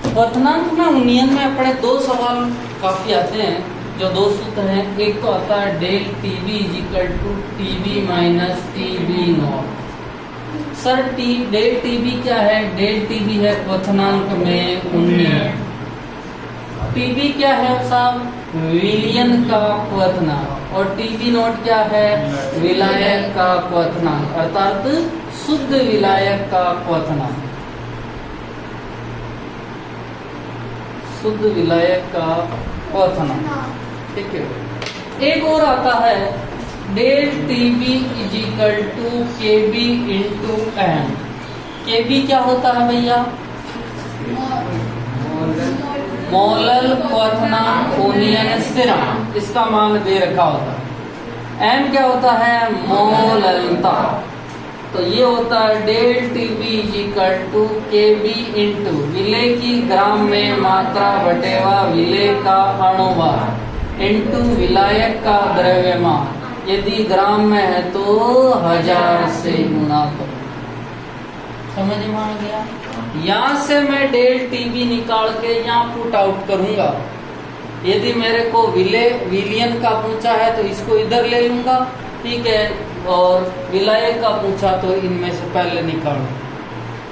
क्वथनांक में उन्नयन में अपने दो सवाल काफी आते हैं, जो दो सूत्र हैं। एक तो आता है del TB is equal to TB minus TB naught. Sir del TB क्या है? डेल टीबी है क्वथनांक में उन्नयन। टीबी क्या है साहब? विलयन का क्वथनांक। और टीबी नॉट क्या है? विलायक का क्वथनांक, अर्थात शुद्ध विलायक का क्वथनांक, शुद्ध विलायक का क्वथनांक। ठीक है। एक और आता है del TB is equal to K B into M. K B क्या होता है भैया? मोलल क्वथनांक उन्नयन स्थिरांक, इसका मान दे रखा होता है। एम क्या होता है? मोललता। तो ये होता है del TB is equal to K B into विलेय की ग्राम में मात्रा बटेवा विलेय का अणुभार इंटू विलायक का द्रव्यमान। यदि ग्राम में है तो 1000 से गुणा करो। समझ में आ गया? यहाँ से मैं डेल टीबी निकाल के यहाँ पुट आउट करूंगा। यदि मेरे को विलयन का पूछा है तो इसको इधर ले लूंगा, ठीक है, और विलायक का पूछा तो इनमें से पहले निकालू।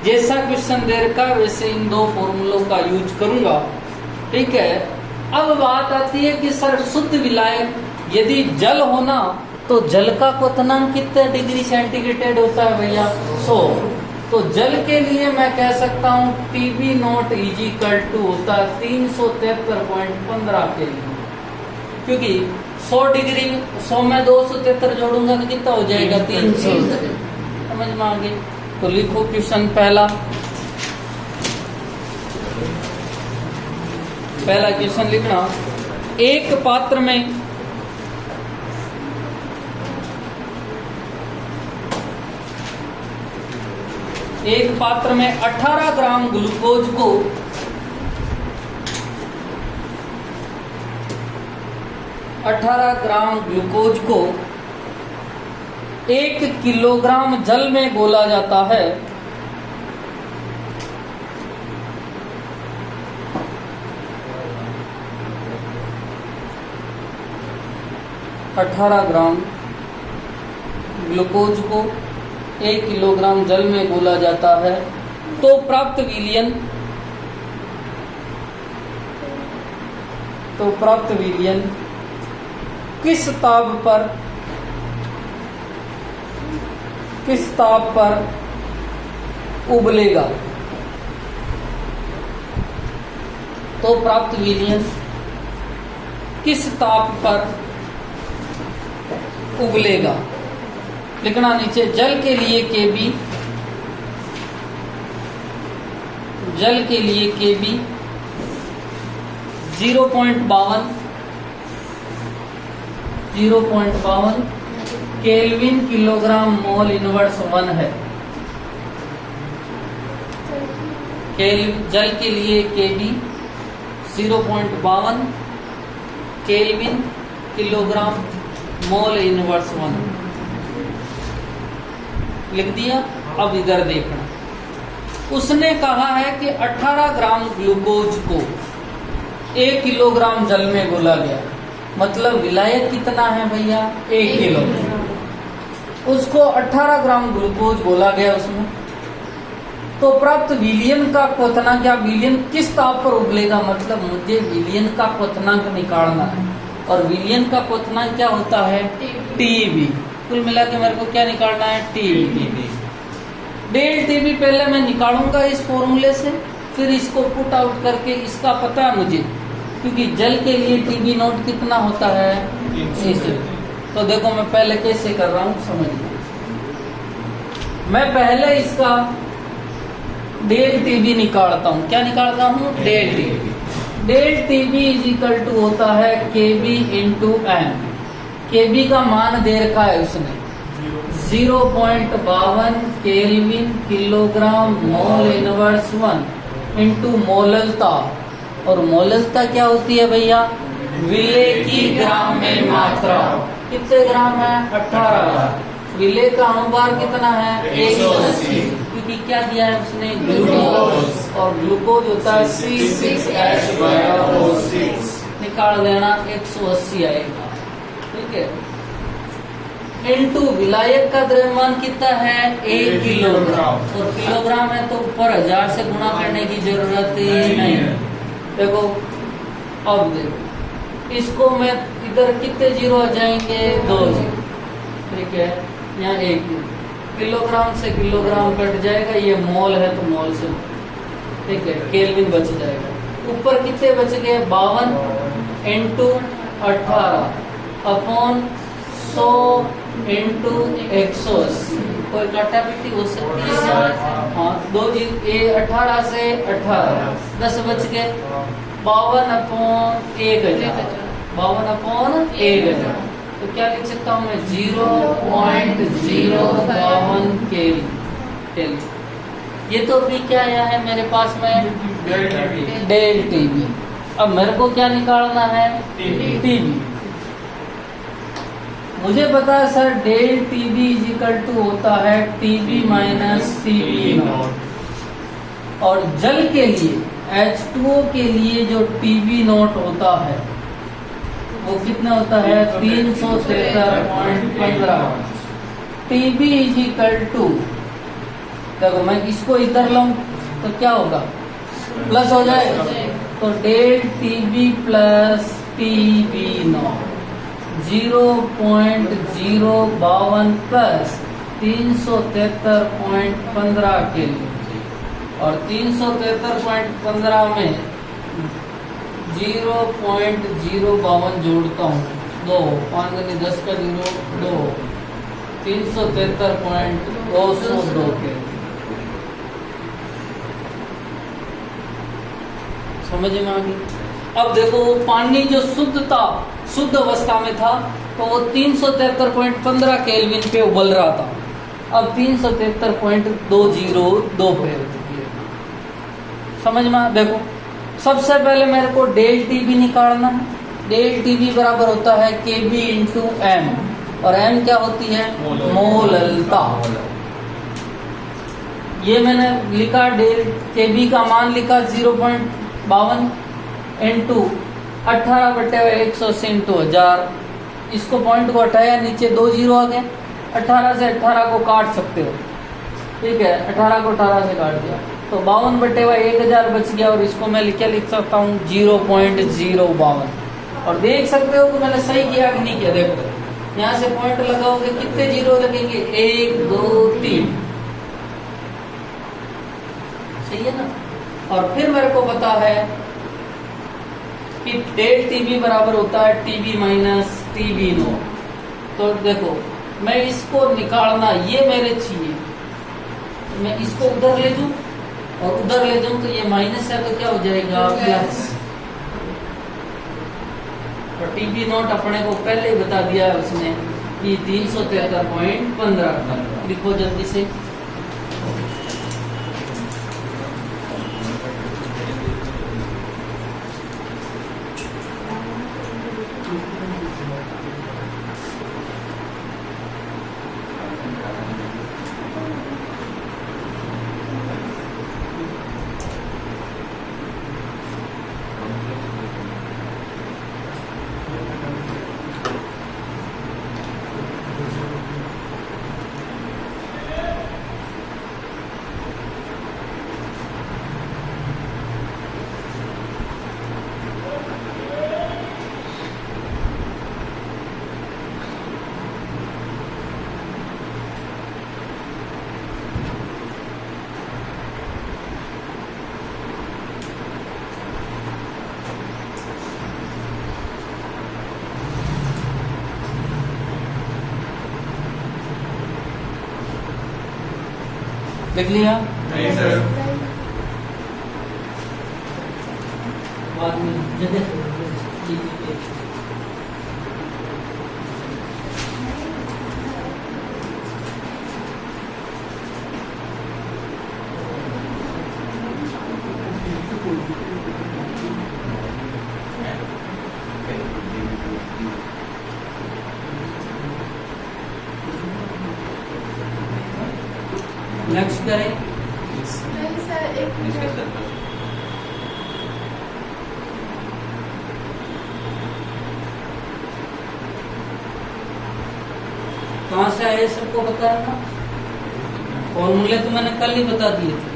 जैसा क्वेश्चन दे रखा वैसे इन दो फॉर्मूलों का यूज करूंगा, ठीक है। अब बात आती है कि सर शुद्ध विलायक यदि जल होना तो जल का क्वथनांक कितने डिग्री सेंटीग्रेड होता है भैया? 100। तो जल के लिए मैं कह सकता हूँ टीबी नॉट इजिकल टू होता है 373.15 के लिए, क्योंकि 100 डिग्री 100 में 273 जोड़ूंगा तो कितना हो जाएगा? 300। समझ में आ गई? तो लिखो क्वेश्चन पहला क्वेश्चन लिखना। एक पात्र में एक पात्र में 18 ग्राम ग्लूकोज को 18 ग्राम ग्लूकोज को 1 किलोग्राम जल में घोला जाता है। अठारह ग्राम ग्लूकोज को 1 किलोग्राम जल में घोला जाता है तो प्राप्त विलयन किस ताप पर उबलेगा? तो प्राप्त विलयन किस ताप पर उबलेगा? लिखना नीचे जल के लिए केबी 0.52 केल्विन किलोग्राम मोल इनवर्स 1 है। जल के लिए केबी 0.52 केल्विन किलोग्राम मोल इनवर्स 1 लिख दिया। अब इधर देखना, उसने कहा है कि 18 ग्राम ग्लूकोज को 1 किलोग्राम जल में घोला गया, मतलब विलायक कितना है भैया? 1 किलो। उसको 18 ग्राम ग्लूकोज घोला गया उसमें, तो प्राप्त विलयन का क्वथनांक, क्या विलयन किस ताप पर उबलेगा, मतलब मुझे विलयन का क्वथनांक निकालना है। और विलयन का क्वथनांक क्या होता है? टीबी। कुल मिला के मेरे को क्या निकालना है? टीबी। डेल टीबी पहले मैं निकालूंगा इस फॉर्मूले से, फिर इसको पुट आउट करके इसका पता है मुझे, क्योंकि जल के लिए टीबी नॉट कितना होता है? 300। तो देखो मैं पहले कैसे कर रहा हूँ, समझिए। मैं पहले इसका डेल टीबी निकालता हूँ। क्या निकालता हूँ? Del TB. Del TB is equal to होता है केबी इंटू एम। केबी का मान दे रखा है उसने 0.52 kelvin kilogram mole inverse 1 into मोललता। और मोललता क्या होती है भैया? विलेय की ग्राम में मात्रा। कितने ग्राम है? 18 ग्राम। विलेय का अणुभार कितना है? 180। की क्या दिया है उसने, ग्लूकोज, और ग्लूकोज होता है C6H12O6, निकाल देना 180 आएगा, ठीक है। इनटू विलायक का द्रव्यमान कितना है, 1 किलोग्राम, और किलोग्राम है तो ऊपर 1000 से गुणा करने की जरूरत ही नहीं। देखो अब देखो इसको मैं इधर कितने जीरो आ जाएंगे, 2 जीरो, ठीक है। यहाँ 1 किलोग्राम से किलोग्राम कट जाएगा, ये मोल है तो मोल से, ठीक है, केल्विन बच जाएगा। ऊपर कितने बच गए, 52 इंटू 18 अपॉन 100 इंटू 180, कोई काटा पीटी हो सकती है, हाँ 2 ये 18 से 18 10 बच गए, 52 अपॉन 1000, 52 अपॉन 1000, तो क्या लिख सकता हूँ मैं, 0.052 केल्विन। ये तो अभी क्या आया है मेरे पास में, डेल टीबी। अब मेरे को क्या निकालना है, टीबी। मुझे पता है sir del TB is equal to होता है टीबी माइनस टीबी नॉट, और जल के लिए H2O के लिए जो टीबी नॉट होता है वो कितना होता है, 373.15। टीबी इज इक्वल टू, देखो मैं इसको इधर लाऊं तो क्या होगा, प्लस हो जाएगा, तो del TB plus TB naught 0.052 plus 373.15 kelvin, और 373.15 में 0.052 जोड़ता हूँ, 2 5 10 का 0 2 373.202 केल्विन। समझ में आ गई। अब देखो पानी जो शुद्ध अवस्था में था तो वो 373.15 केल्विन पे उबल रहा था, अब 373.202 पे। समझ में। देखो सबसे पहले मेरे को डेल टीबी निकालना है। डेल टीबी बराबर होता है केबी इंटू एम, और एम क्या होती है, मोललता। ये मैंने लिखा, डेल केबी का मान लिखा 0.52 इंटू 18/180 इंटू 1000। इसको पॉइंट को हटाया, नीचे 2 जीरो आ गए, 18 से 18 को काट सकते हो, ठीक है, 18 को 18 से काट दिया तो 52/1000 बच गया, और इसको मैं क्या लिख सकता हूँ, 0.052। और देख सकते हो कि मैंने सही किया कि नहीं किया। देखो यहाँ से पॉइंट लगाओगे कितने जीरो लगेंगे, 1 2 3, सही है ना। और फिर मेरे को पता है कि डेल टीबी बराबर होता है टीबी माइनस टीबी नॉट। तो देखो मैं इसको निकालना, ये मेरे चाहिए, मैं इसको उधर ले जाऊं और उधर ले जाऊं तो ये माइनस है तो क्या हो जाएगा, प्लस। और टीबी नॉट अपने को पहले ही बता दिया है उसने कि 373.15 लिखो जल्दी से। देख लिया? नहीं सर। बाद में जगह नेक्स्ट करें। कहाँ से आए सबको पता है ना? फॉर्मूले तो मैंने कल ही बता दिए थे।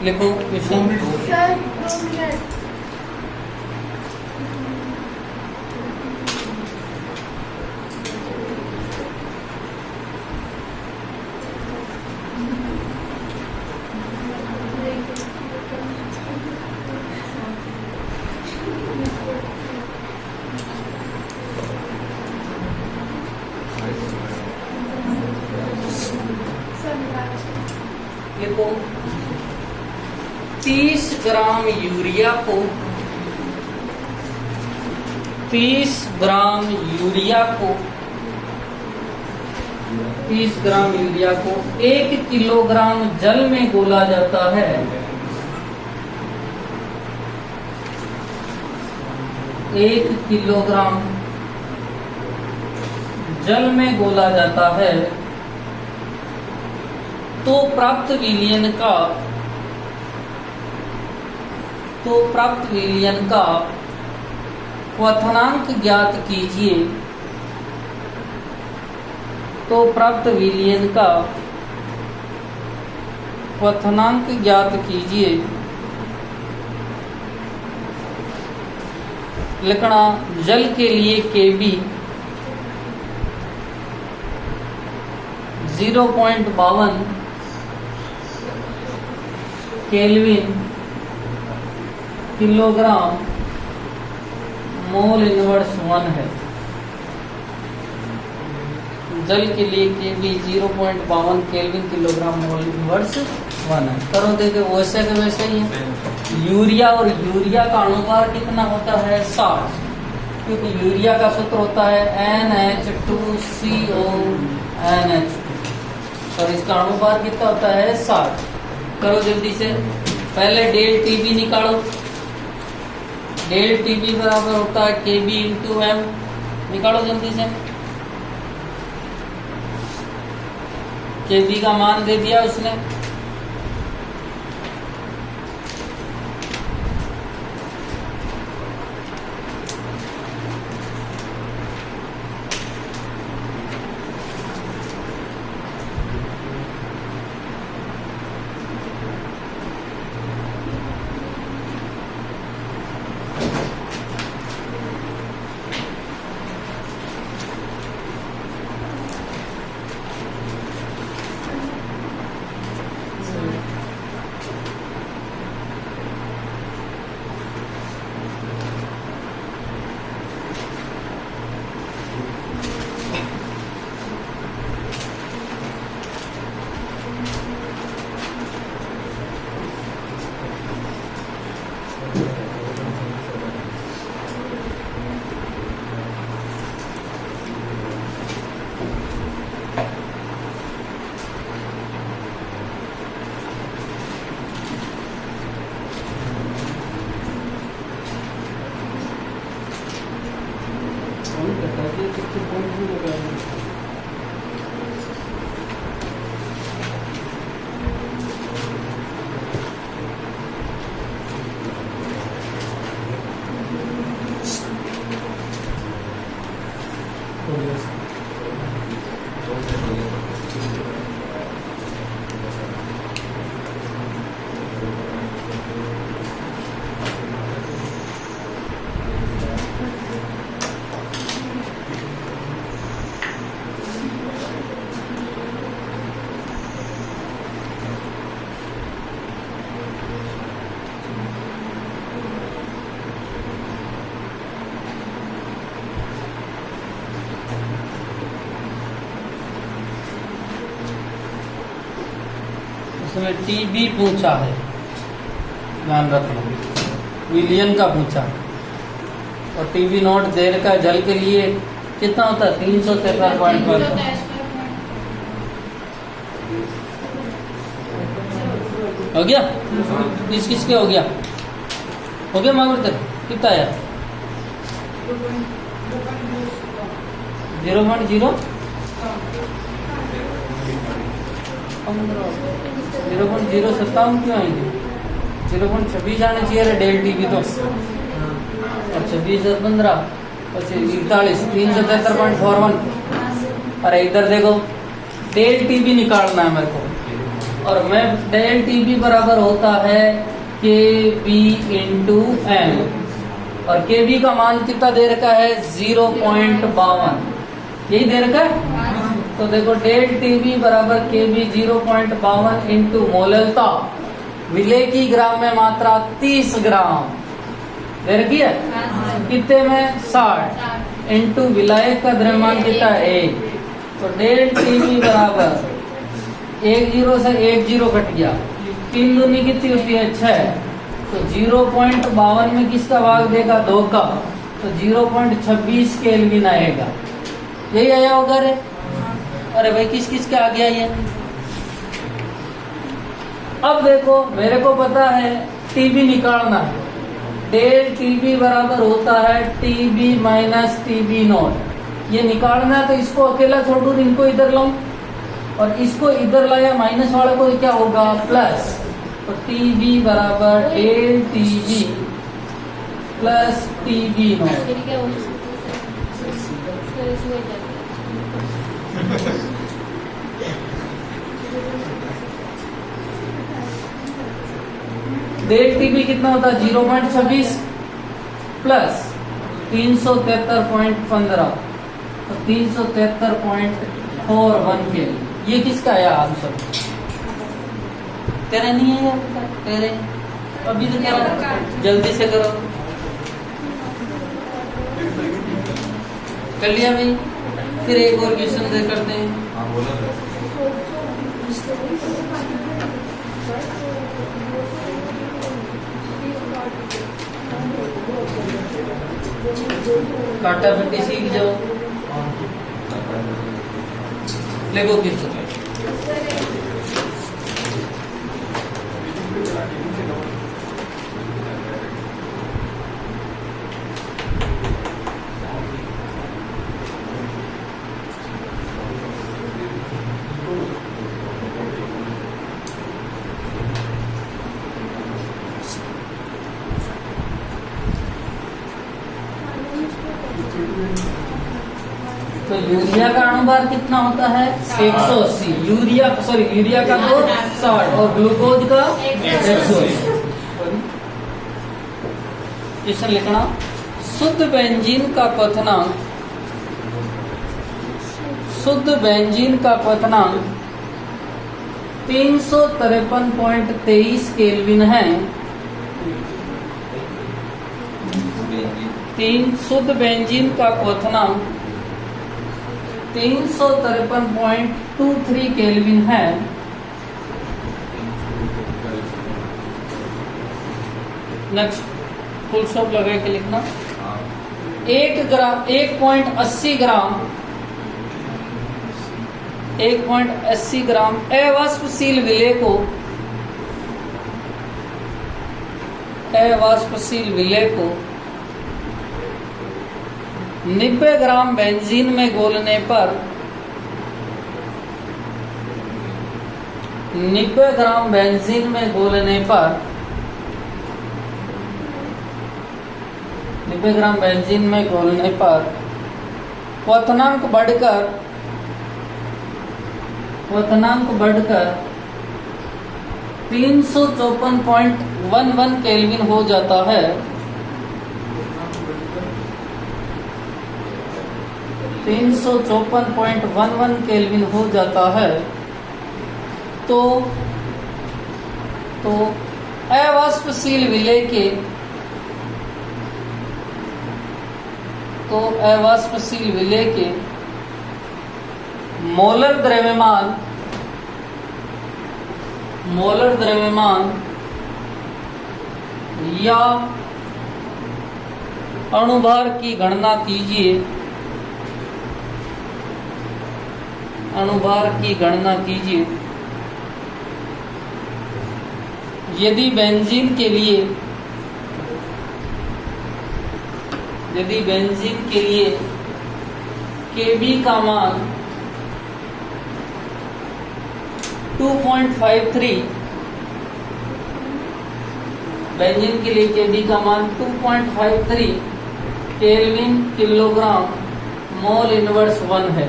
लिखो क्वेश्चन। लिखो 30 ग्राम यूरिया को 30 ग्राम यूरिया को 30 ग्राम यूरिया को 1 किलोग्राम जल में घोला जाता है। 1 किलोग्राम जल में घोला जाता है तो प्राप्त विलयन का क्वथनांक ज्ञात कीजिए। तो प्राप्त विलयन का क्वथनांक ज्ञात कीजिए। लिखना जल के लिए Kb 0.52 kelvin kilogram mole inverse 1 है। जल के लिए Kb 0.52 kelvin kilogram mole inverse 1 है। करो देखे वैसे के वैसे ही है। यूरिया और यूरिया का अनुपात कितना होता है 60, क्योंकि यूरिया का सूत्र होता है NH2CO NH2 और इसका अनुपात कितना होता है 60। करो जल्दी से, पहले डेल टीबी निकालो। डेल टीबी बराबर होता है Kb इंटू एम। निकालो जल्दी से। Kb का मान दे दिया उसने। इसमें टीबी पूछा है, ध्यान रखना, विलियन का पूछा। और टीबी नॉट देर का जल के लिए कितना होता है? 373.1। हो गया? किसके हो गया? हो गया मांगते कितना आया? 0.0 0.057 क्यों आएंगे? 0.26 आने चाहिए डेल टीबी तो। अच्छा 2015 41 373.41। अरे इधर देखो, डेल टीबी निकालना है मेरे को, और मैं डेल टीबी बराबर होता है के बी इंटू एम, और के बी का मान कितना दे रखा है? 0.52, यही दे रखा है। तो देखो डेल टीबी बराबर के बी 0.52 इंटू मोललता, विलेय की ग्राम में मात्रा 30 ग्राम दे रखी है, कितने में? 60 इंटू विलायक का द्रव्यमान कितना है? 1। तो डेल टीबी बराबर 1 0 से 1 0 कट गया, 3 दूनी कितनी होती है? 6। तो 0.52 में किसका भाग देगा? 2 का, तो 0.26 केल्विन आएगा। यही आया होगा रे? अरे भाई किस का आ गया ये? अब देखो मेरे को पता है टीबी निकालना है। डेल टीबी बराबर होता है टीबी माइनस टीबी नॉट। ये निकालना है तो इसको अकेला छोड़ू, इनको इधर लाऊं, और इसको इधर लाया, माइनस वाले को क्या होगा? प्लस। तो टीबी बराबर del TB plus TB naught. Del TB कितना होता है? 0.26 प्लस 373.15, तो 373.41 के। ये किसका आया आंसर? तेरा नहीं है यार, तेरे अभी तो क्या, जल्दी से करो। कर लिया भाई? फिर एक और क्वेश्चन दे करते हैं। काटा फटी सीख जाओ। देखो क्वेश्चन, तो यूरिया का अणुभार कितना होता है? 180। यूरिया का तो 60 और ग्लूकोज का 180। क्वेश्चन लिखना, शुद्ध बेंजीन का क्वथनांक 353.23 केल्विन है। शुद्ध बेंजीन का क्वथनांक 353.23 केल्विन है। नेक्स्ट फुल स्टॉप लगा के लिखना। 1.80 ग्राम अवाष्पशील विलेय को 90 ग्राम बेंजीन में घोलने पर 90 ग्राम बेंजीन में घोलने पर 90 ग्राम बेंजीन में घोलने पर क्वथनांक बढ़कर 354.11 केल्विन हो जाता है। 354.11 केल्विन हो जाता है। तो अवाष्पशील विलेय के मोलर मोलर द्रव्यमान या अणुभार की गणना कीजिए। अणुभार की गणना कीजिए यदि बेंजीन के लिए Kb का मान 2.53, बेंजीन के लिए Kb का मान 2.53 केल्विन किलोग्राम मोल इनवर्स 1 है।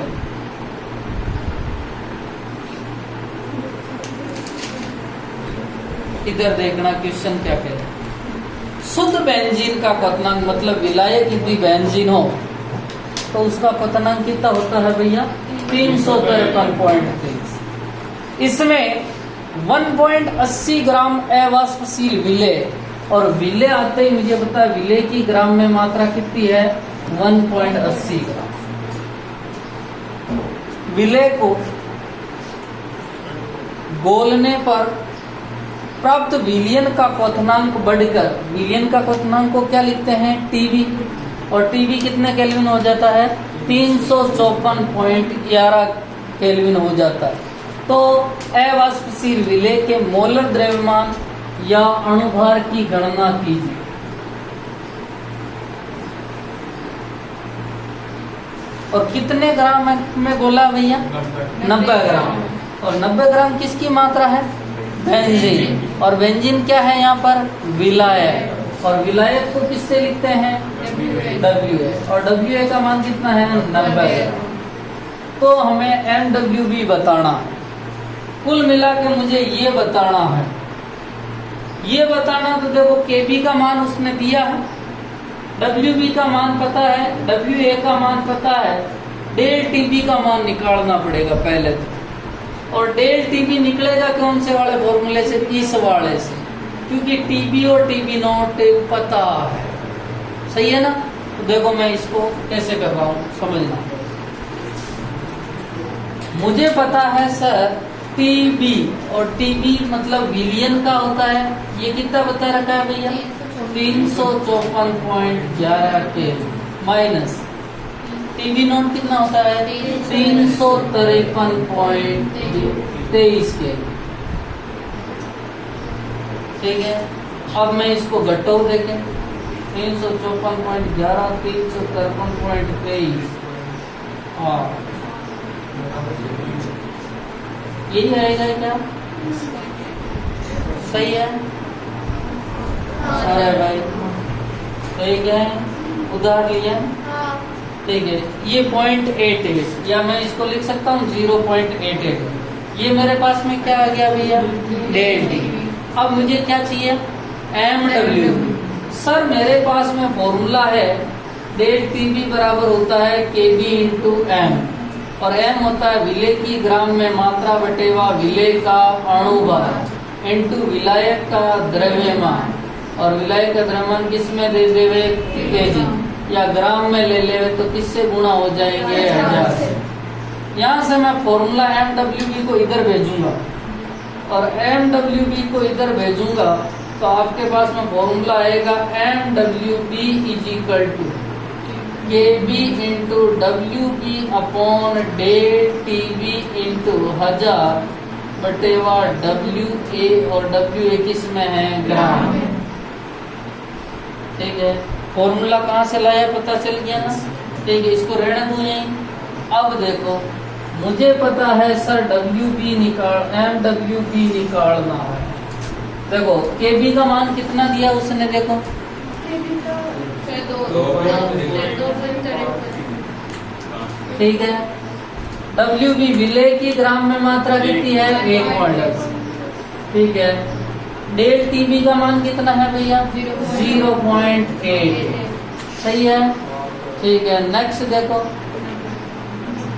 इधर देखना क्वेश्चन क्या कहता है। शुद्ध बेंजीन का क्वथनांक मतलब विलायक यदि बेंजीन हो तो उसका क्वथनांक कितना होता है भैया? 353.23। इसमें 1.80 ग्राम अवाष्पशील विलेय, और विलेय आते ही मुझे पता है विलेय की ग्राम में मात्रा कितनी है? 1.80 ग्राम। विलेय को गोलने पर प्राप्त विलयन का क्वथनांक बढ़कर, विलयन का क्वथनांक को क्या लिखते हैं? टीबी, और टीबी कितने केल्विन हो जाता है? 354.11 केल्विन हो जाता है। तो अवाष्पशील विलेय के मोलर द्रव्यमान या अणुभार की गणना कीजिए। और कितने ग्राम में गोला भैया? 90 ग्राम। और 90 ग्राम किसकी मात्रा है? बेंजीन। और बेंजीन क्या है यहाँ पर? विलायक। और विलायक को किससे लिखते हैं? WA। और WA का मान कितना है? 90। तो हमें MWB बताना है। कुल मिला के मुझे ये बताना है, तो देखो KB का मान उसने दिया है, WB का मान पता है, WA का मान पता है, डेल TB का मान निकालना पड़ेगा पहले तो। और डेल TB निकलेगा कौन से वाले फॉर्मूले से? इस वाले से, क्योंकि TB और TB नॉट पता है। सही है ना? तो देखो मैं इसको कैसे कर रहा हूँ, समझना। मुझे पता है सर TB, और TB मतलब विलियन का होता है। ये कितना बता रखा है भैया? 354.11 के माइनस TB नॉट कितना होता है? 353.23 के। ठीक है, अब मैं इसको घटाऊ देखें। 354.11 353.23, हाँ यही आएगा क्या? सही है? अरे भाई ठीक है, उधार लिया। ठीक है, ये 0.88, या मैं इसको लिख सकता हूँ 0.88। ये मेरे पास में क्या आ गया भैया? Del T. अब मुझे क्या चाहिए? MW। सर मेरे पास में फॉर्मूला है, डेल TB बराबर होता है KB इंटू M, और M होता है विलेय की ग्राम में मात्रा बटेवा विलेय का अणुभार इंटू विलायक का द्रव्यमान। और विलायक का द्रव्यमान किस में दे देवे? केजी, या ग्राम में ले लेवे तो किससे गुणा हो जाएंगे? 1000 से। यहाँ से मैं फॉर्मूला MWB को इधर भेजूंगा, और MWB को इधर भेजूंगा तो आपके पास में फॉर्मूला आएगा MWB is equal to KB into WB upon del TB into 1000 बटेवा WA, और WA किस में है? ग्राम। ठीक है, फॉर्मूला कहाँ से लाया पता चल गया ना? ठीक है, इसको रहने दो यहीं। अब देखो मुझे पता है सर MWB निकालना है। देखो KB का मान कितना दिया उसने? देखो ठीक है, WB विलेय की ग्राम में मात्रा कितनी है? 1 मॉडल। ठीक है, डेल TB का मान कितना है भैया? 0.8। सही है? ठीक है, नेक्स्ट देखो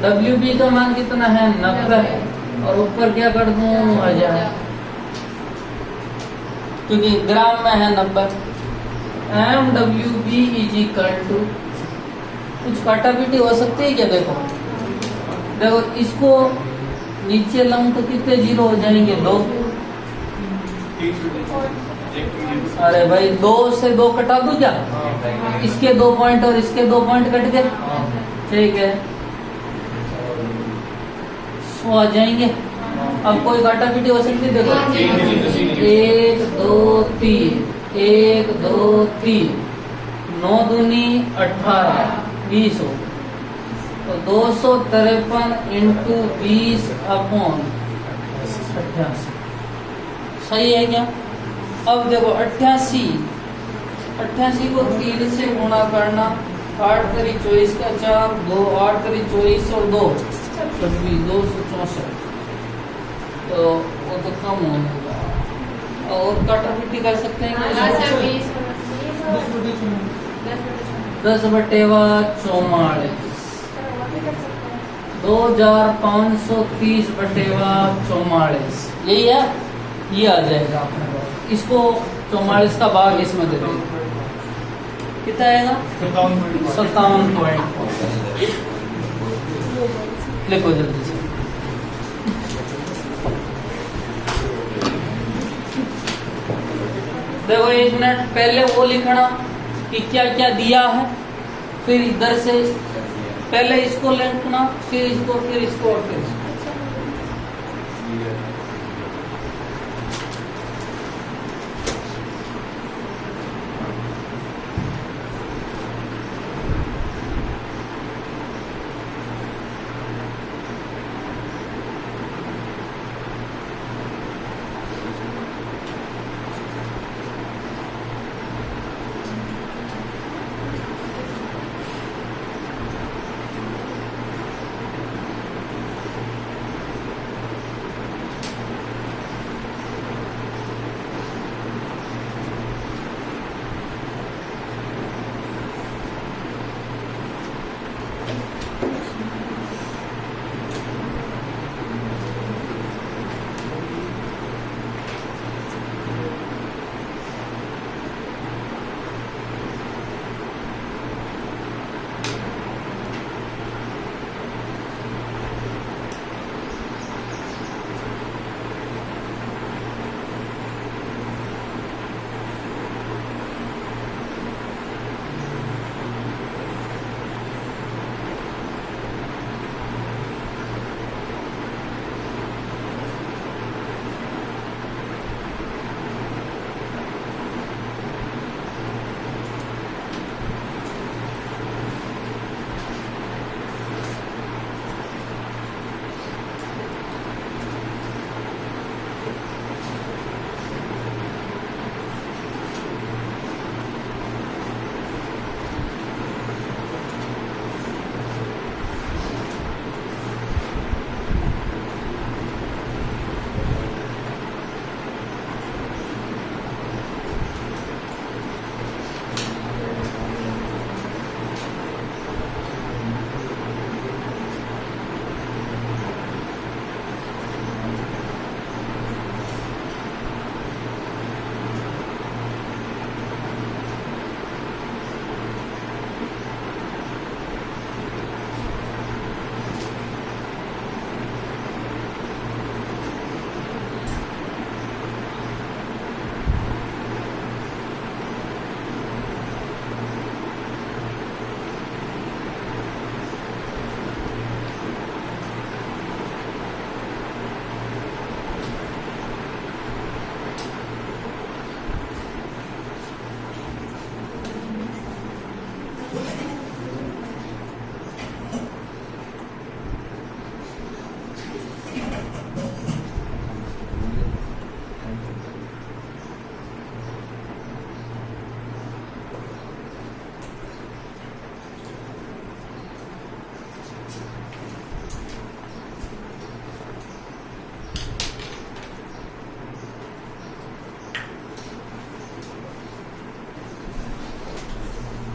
WB का मान कितना है? 90, और ऊपर क्या कर दूं? 1000, क्योंकि ग्राम में है 90। MWB इज इक्वल टू, कुछ काटापीटी हो सकती है क्या? देखो इसको नीचे लाऊं तो कितने जीरो हो जाएंगे? 2। अरे भाई 2 से 2 कटा दूं क्या? इसके 2 पॉइंट और इसके 2 पॉइंट कट गए, ठीक है, 100 आ जाएंगे। अब कोई काटा पीटी हो सकती है, देखो 1 2 3 1 2 3 9 दूनी 18 20 हो, तो 253 इंटू 20 अपॉन 88 सही है क्या? अब देखो 88 को 3 से गुणा करना, 8 करी 24 का 4 2 8 करी 24 और 2 26 264, तो वो तो कम होगा। और काटापीटी कर सकते हैं क्या? 10/44 2530/44 यही है, ये आ जाएगा अपने पास। इसको 44 का भाग इसमें दे देंगे, कितना आएगा? 57 पॉइंट। लिखो जल्दी से। देखो 1 मिनट पहले वो लिखना कि क्या क्या दिया है, फिर इधर से पहले इसको लिखना, फिर इसको और फिर इसको।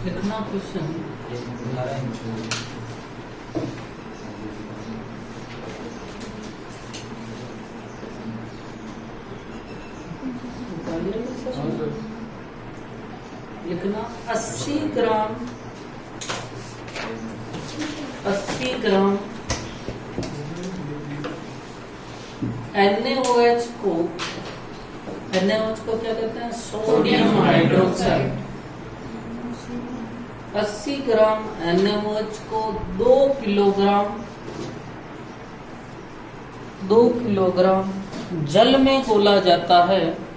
कितना क्वेश्चन लिखना 80 ग्राम NaOH को NaOH को क्या कहते हैं? Sodium hydroxide. 80 ग्राम NaOH को 2 किलोग्राम जल में घोला जाता है।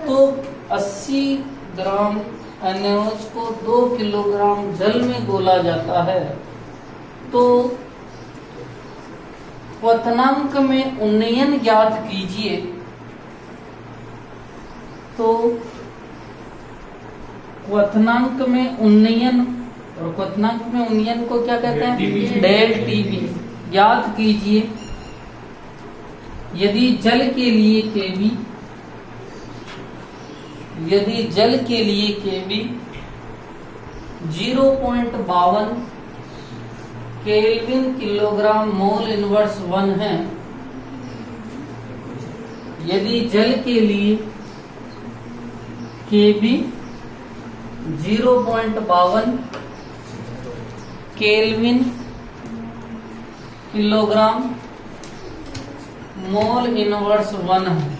तो 80 ग्राम NaOH को 2 किलोग्राम जल में घोला जाता है, तो क्वथनांक में उन्नयन ज्ञात कीजिए। तो क्वथनांक में उन्नयन, और क्वथनांक में उन्नयन को क्या कहते हैं? डेल टीवी ज्ञात कीजिए यदि जल के लिए Kb, यदि जल के लिए Kb 0.52 kelvin kilogram mole inverse 1 है। यदि जल के लिए Kb 0.52 kelvin kilogram mole inverse 1 है।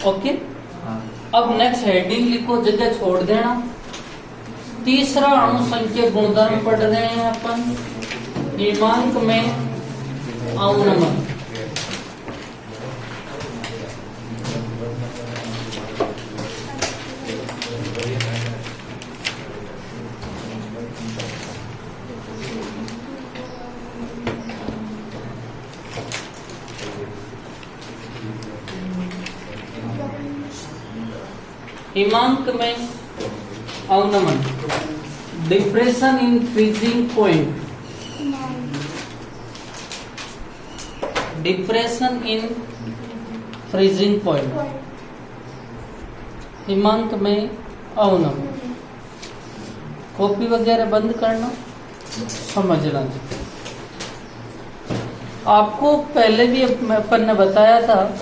ओके, अब नेक्स्ट हेडिंग लिखो, जगह छोड़ देना। तीसरा अणु संख्या गुणधर्म पढ़ रहे हैं अपन, हिमांक में अवनमन। हिमांक में अवनमन, depression in freezing point, depression in freezing point, हिमांक में अवनमन। कॉपी वगैरह बंद करना, समझना। आपको पहले भी अपन ने बताया था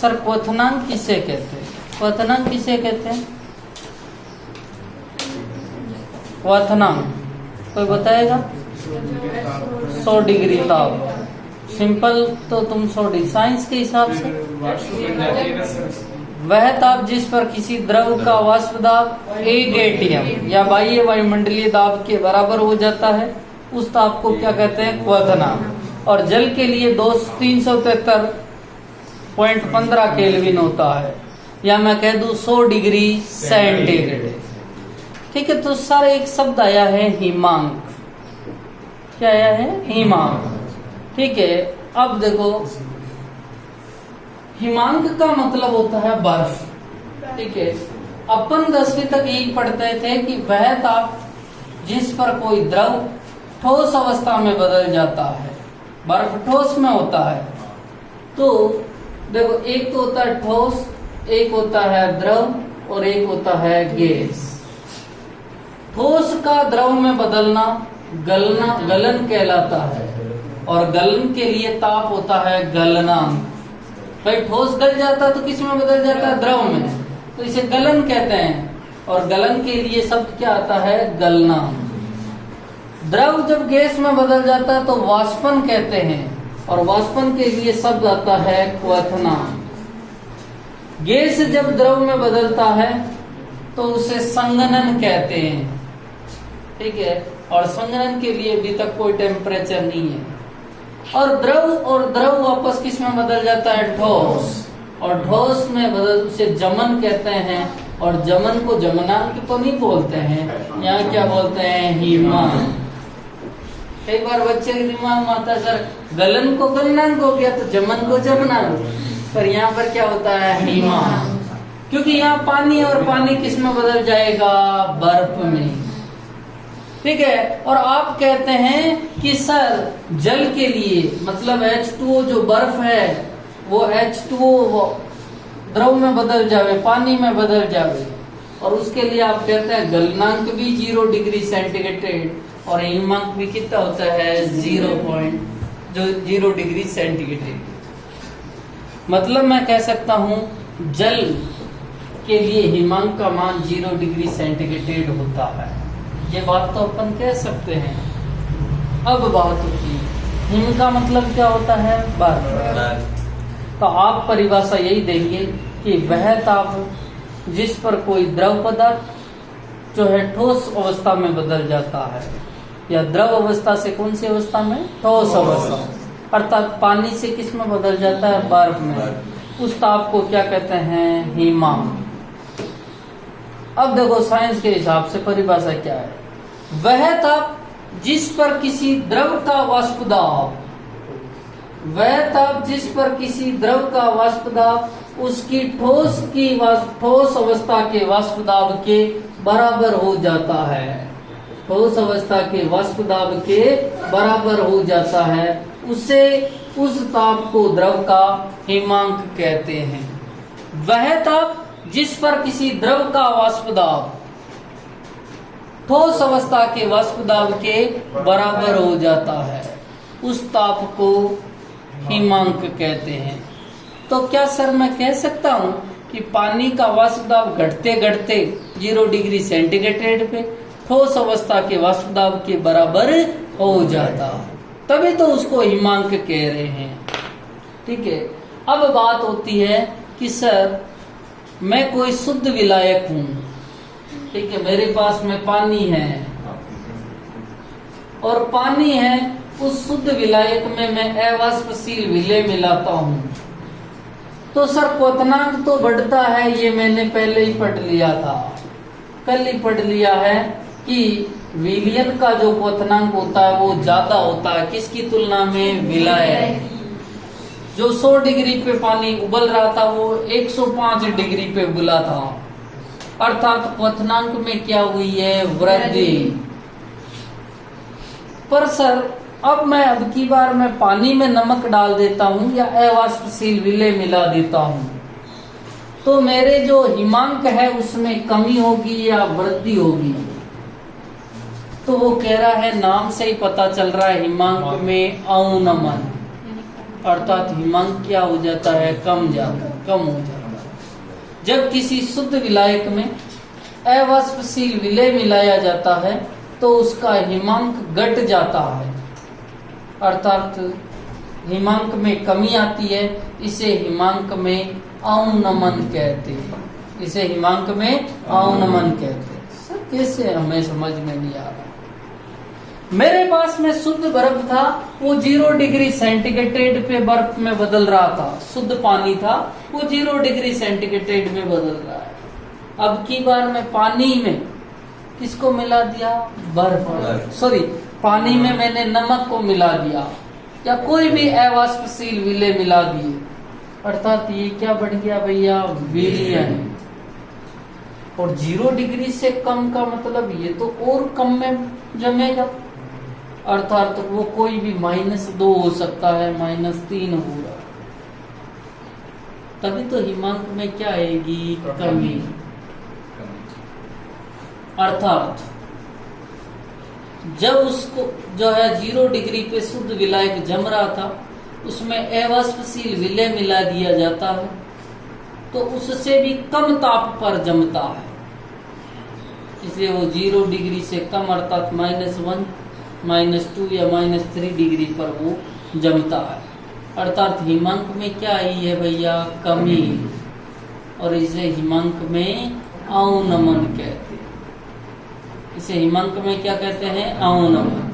सर क्वथनांक किसे कहते हैं? क्वथनांक किसे कहते हैं? क्वथनांक कोई बताएगा? 100 डिग्री ताप। सिंपल, तो तुम 100 डिग्री साइंस के हिसाब से वह ताप जिस पर किसी द्रव का वाष्प दाब 8 atm या बाह्य वायुमंडलीय दाब के बराबर हो जाता है, उस ताप को क्या कहते हैं? क्वथनांक। और जल के लिए 373.15 केल्विन होता है, या मैं कह दूं 100 डिग्री सेंटीग्रेड। ठीक है, तो सर एक शब्द आया है हिमांक। क्या आया है? हिमांक। ठीक है, अब देखो हिमांक का मतलब होता है बर्फ। ठीक है, अपन 10वीं तक यही पढ़ते थे कि वह ताप जिस पर कोई द्रव ठोस अवस्था में बदल जाता है, बर्फ ठोस में होता है। तो देखो, एक तो होता है ठोस, एक होता है द्रव और एक होता है गैस। ठोस का द्रव में बदलना गलन कहलाता है, और गलन के लिए ताप होता है गलनांक। भाई ठोस गल जाता तो किस में बदल जाता है? द्रव में, तो इसे गलन कहते हैं। और गलन के लिए शब्द क्या आता है? गलनांक। द्रव जब गैस में बदल जाता है तो वाष्पन कहते हैं, और वाष्पन के लिए शब्द आता है क्वथनांक। गैस जब द्रव में बदलता है तो उसे संघनन कहते हैं। ठीक है, और संघनन के लिए अभी तक कोई टेम्परेचर नहीं है। और द्रव वापस किस में बदल जाता है? ठोस, और ठोस में बदल उसे जमन कहते हैं। और जमन को जमनांक तो नहीं बोलते हैं, यहाँ क्या बोलते हैं? हिमांक। कई बार बच्चे के दिमाग में आता है सर गलन को गलनांक हो गया तो जमन को जमनांक, पर यहाँ पर क्या होता है? हिमांक। क्योंकि यहाँ पानी, और पानी किस में बदल जाएगा? बर्फ में। ठीक है, और आप कहते हैं कि सर जल के लिए मतलब H2O जो बर्फ है वो H2O द्रव में बदल जावे, पानी में बदल जावे, और उसके लिए आप कहते हैं गलनांक भी 0 डिग्री सेंटीग्रेड, और हिमांक भी कितना होता है? 0 डिग्री सेंटीग्रेड। मतलब मैं कह सकता हूं जल के लिए हिमांक का मान 0 डिग्री सेंटीग्रेड होता है। ये बात तो अपन कह सकते हैं। अब बात होती है हिम का मतलब क्या होता है, बर्फ। तो आप परिभाषा यही देंगे कि वह ताप जिस पर कोई द्रव पदार्थ जो है ठोस अवस्था में बदल जाता है, या द्रव अवस्था से कौन सी अवस्था में, ठोस अवस्था, अर्थात पानी से किस में बदल जाता है, बर्फ में, उस ताप को क्या कहते हैं, हिमांक। अब देखो साइंस के हिसाब से परिभाषा क्या है, वह ताप जिस पर किसी द्रव का वाष्प दाब, वह ताप जिस पर किसी द्रव का वाष्प दाब उसकी ठोस अवस्था के वाष्प दाब के बराबर हो जाता है, ठोस अवस्था के वाष्प दाब के बराबर हो जाता है, उसे उस ताप को द्रव का हिमांक कहते हैं। वह ताप जिस पर किसी द्रव का वाष्प दाब ठोस अवस्था के वाष्प दाब के बराबर हो जाता है, उस ताप को हिमांक कहते हैं। तो क्या सर मैं कह सकता हूं कि पानी का वाष्प दाब घटते घटते 0 डिग्री सेंटीग्रेड पे ठोस अवस्था के वाष्प दाब के बराबर हो जाता, तभी तो उसको हिमांक कह रहे हैं। ठीक है, अब बात होती है कि सर मैं कोई शुद्ध विलायक हूं, ठीक है, मेरे पास में पानी है और पानी है, उस शुद्ध विलायक में मैं अवाष्पशील विलय मिलाता हूं, तो सर क्वथनांक तो बढ़ता है, ये मैंने पहले ही पढ़ लिया था, कल ही पढ़ लिया है कि विलयन का जो क्वथनांक होता है वो ज्यादा होता है किसकी तुलना में, विलायक। जो 100 डिग्री पे पानी उबल रहा था वो 105 डिग्री पे उबला था, अर्थात क्वथनांक में क्या हुई है, वृद्धि। पर सर अब मैं अब की बार मैं पानी में नमक डाल देता हूं या अवाष्पशील विलय मिला देता हूं, तो मेरे जो हिमांक है उसमें कमी होगी या वृद्धि होगी। तो वो कह रहा है, नाम से ही पता चल रहा है हिमांक में अवनमन, अर्थात हिमांक क्या हो जाता है, कम हो जाता है। जब किसी शुद्ध विलायक में अवाष्पशील विलय मिलाया जाता है तो उसका हिमांक घट जाता है, अर्थात हिमांक में कमी आती है, इसे हिमांक में अवनमन कहते हैं, इसे हिमांक में अवनमन कहते हैं। सर कैसे, हमें समझ में नहीं आ रहा। मेरे पास में शुद्ध बर्फ था, वो 0 डिग्री सेंटीग्रेड पे बर्फ में बदल रहा था, शुद्ध पानी था वो 0 डिग्री सेंटीग्रेड में बदल रहा है। अब की बार मैं पानी में किसको मिला दिया, बर्फ, सॉरी पानी में मैंने नमक को मिला दिया या कोई भी अवाष्पशील विलय मिला दिए, अर्थात ये क्या बढ़ गया भैया, विलयन। और 0 डिग्री से कम का मतलब ये तो और कम में जमेगा, अर्थात वो कोई भी -2 हो सकता है, -3 होगा, तभी तो हिमांक में क्या आएगी, कमी। अर्थात जब उसको जो है 0 डिग्री पे शुद्ध विलायक जम रहा था उसमें अवाष्पशील विलय मिला दिया जाता है तो उससे भी कम ताप पर जमता है, इसलिए वो 0 डिग्री से कम अर्थात -1, -2 या -3 डिग्री पर वो जमता है, अर्थात हिमांक में क्या आई है भैया, कमी, और इसे हिमांक में अवनमन कहते हैं। इसे हिमांक में क्या कहते हैं, अवनमन।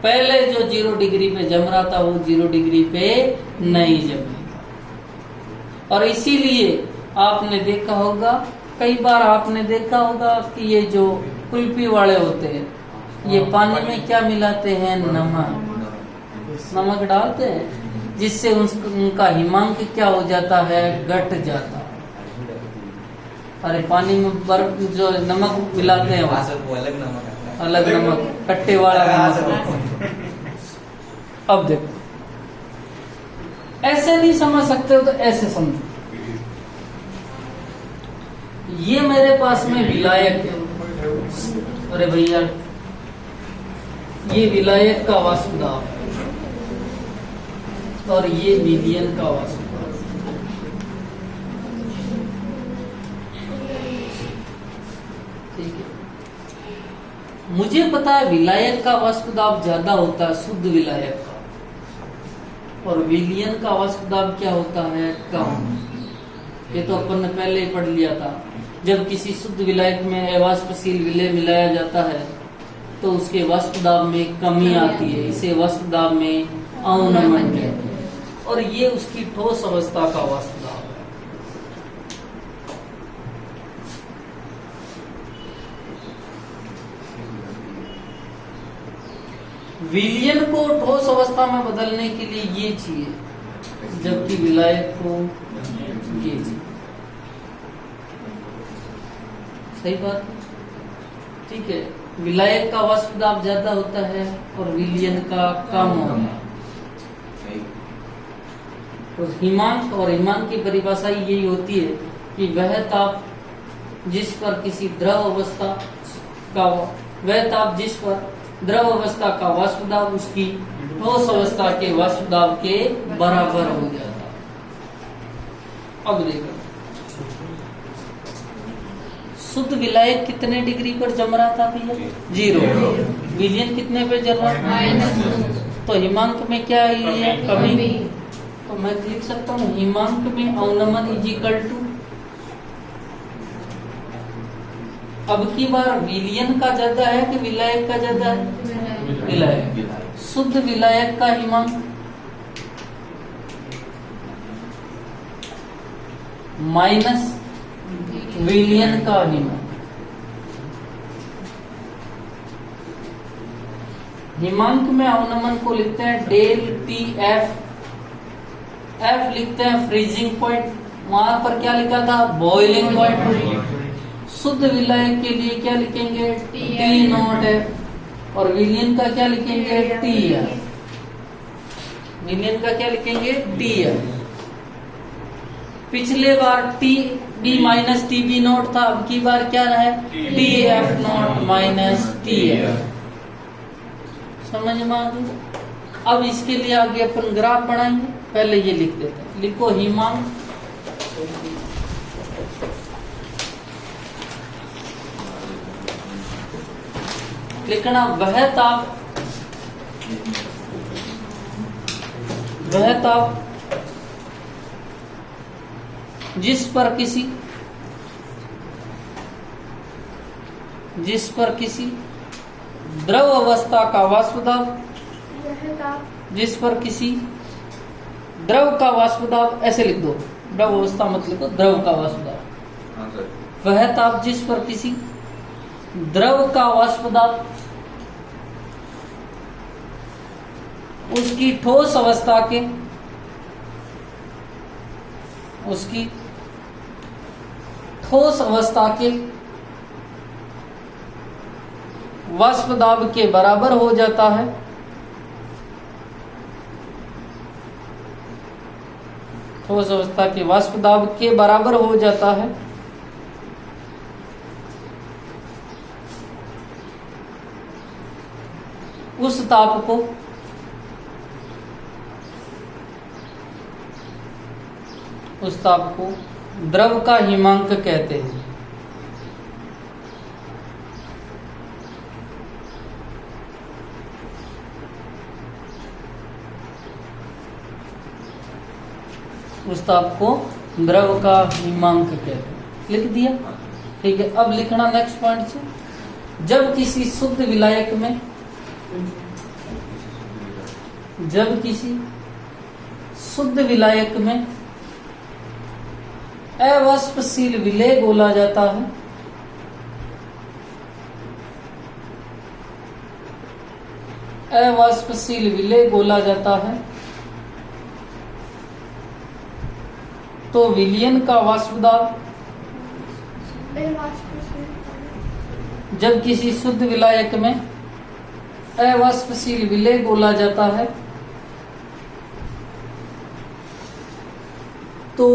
पहले जो 0 डिग्री पे जम रहा था वो 0 डिग्री पे नहीं जमेगा, और इसीलिए आपने देखा होगा, कई बार आपने देखा होगा कि ये जो कुल्फी वाले होते हैं ये पानी में क्या मिलाते हैं, नमक डालते हैं, जिससे उनका हिमांक क्या हो जाता है, घट जाता है। अरे पानी में बर्फ जो नमक मिलाते हैं वो अलग नमक, कट्टे वाला नमक। अब देखो, ऐसे नहीं समझ सकते हो तो ऐसे समझो, ये मेरे पास में विलायक है, अरे भैया ये विलायक का वाष्प दाब और ये विलयन का वाष्प दाब। ठीक है, मुझे पता है विलायक का वाष्प दाब ज्यादा होता है शुद्ध विलायक का, और विलयन का वाष्प दाब क्या होता है, कम। ये तो अपन ने पहले ही पढ़ लिया था। जब किसी शुद्ध विलायक में अवाष्पशील विलय मिलाया जाता है तो उसके वाष्प दाब में कमी आती है, इसे वाष्प दाब में अवनमन कहते हैं, और ये उसकी ठोस अवस्था का वाष्प दाब है। विलयन को ठोस अवस्था में बदलने के लिए ये चाहिए, जबकि विलायक को ये चाहिए। सही बात, ठीक है। विलायक का वाष्प दाब ज्यादा होता है और विलयन का कम होता है। तो हिमांक और हिमांक की परिभाषा यही होती है कि वह ताप जिस पर किसी द्रव अवस्था का द्रव अवस्था का वाष्प दाब उसकी ठोस अवस्था के वाष्प दाब के बराबर हो जाता है। अब देखो, शुद्ध विलायक कितने डिग्री पर जम रहा था भैया, 0। विलयन कितने पे जम रहा था, तो हिमांक में क्या है, कमी। तो मैं लिख सकता हूँ हिमांक में अवनमन इज इक्वल टू, अब की बार विलयन का ज्यादा है कि विलायक का ज्यादा है, विलायक। शुद्ध विलायक का हिमांक माइनस विलयन का हिमांक। हिमांक में अवनमन को लिखते हैं डेल टी एफ, एफ लिखते हैं फ्रीजिंग पॉइंट, वहां पर क्या लिखा था, बॉइलिंग पॉइंट। शुद्ध विलायक के लिए क्या लिखेंगे, टी नॉट है, और विलयन का क्या लिखेंगे, टी है। विलयन का क्या लिखेंगे, टी है। पिछले बार T B minus T B not था, अब की बार क्या है, T F not minus T F. समझ में आ गई। अब इसके लिए आगे अपन ग्राफ बनाएंगे, पहले ये लिख देते हैं। लिखो हिमांक लिखना वह ताप जिस पर किसी द्रव अवस्था का वाष्प दाब, जिस पर किसी द्रव का वाष्प दाब, ऐसे लिख दो, द्रव अवस्था मत लिखो, द्रव का वाष्प दाब। वह ताप जिस पर किसी द्रव का वाष्प दाब उसकी ठोस अवस्था के वाष्प दाब के बराबर हो जाता है, ठोस अवस्था के वाष्प दाब के बराबर हो जाता है, उस ताप को द्रव का हिमांक कहते हैं। उस ताप को द्रव का हिमांक कहते हैं। लिख दिया, ठीक है। अब लिखना नेक्स्ट पॉइंट से, जब किसी शुद्ध विलायक में अवाष्पशील विलय घोला जाता है, अवाष्पशील विलय घोला जाता है, तो विलयन का वाष्प दाब, जब किसी शुद्ध विलायक में अवाष्पशील विलय घोला जाता है तो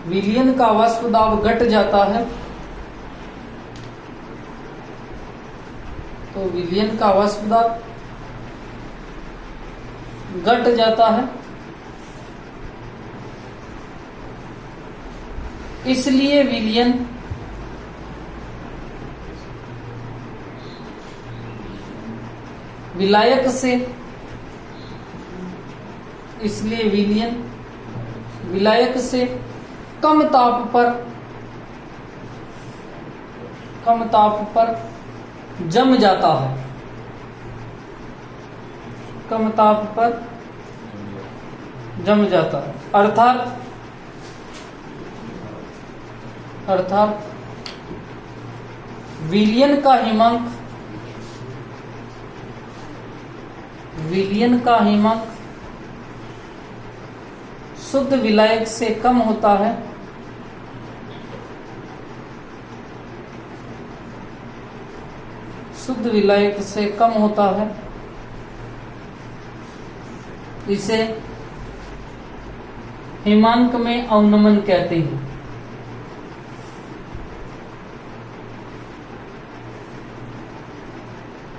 विलयन का वाष्प दाब घट जाता है, तो विलयन का वाष्प दाब घट जाता है। इसलिए विलयन विलायक से, इसलिए विलयन। विलायक से कम ताप पर जम जाता है, कम ताप पर जम जाता है, अर्थात विलयन का हिमांक शुद्ध विलायक से कम होता है, शुद्ध विलायक से कम होता है। इसे हिमांक में अवनमन कहते हैं।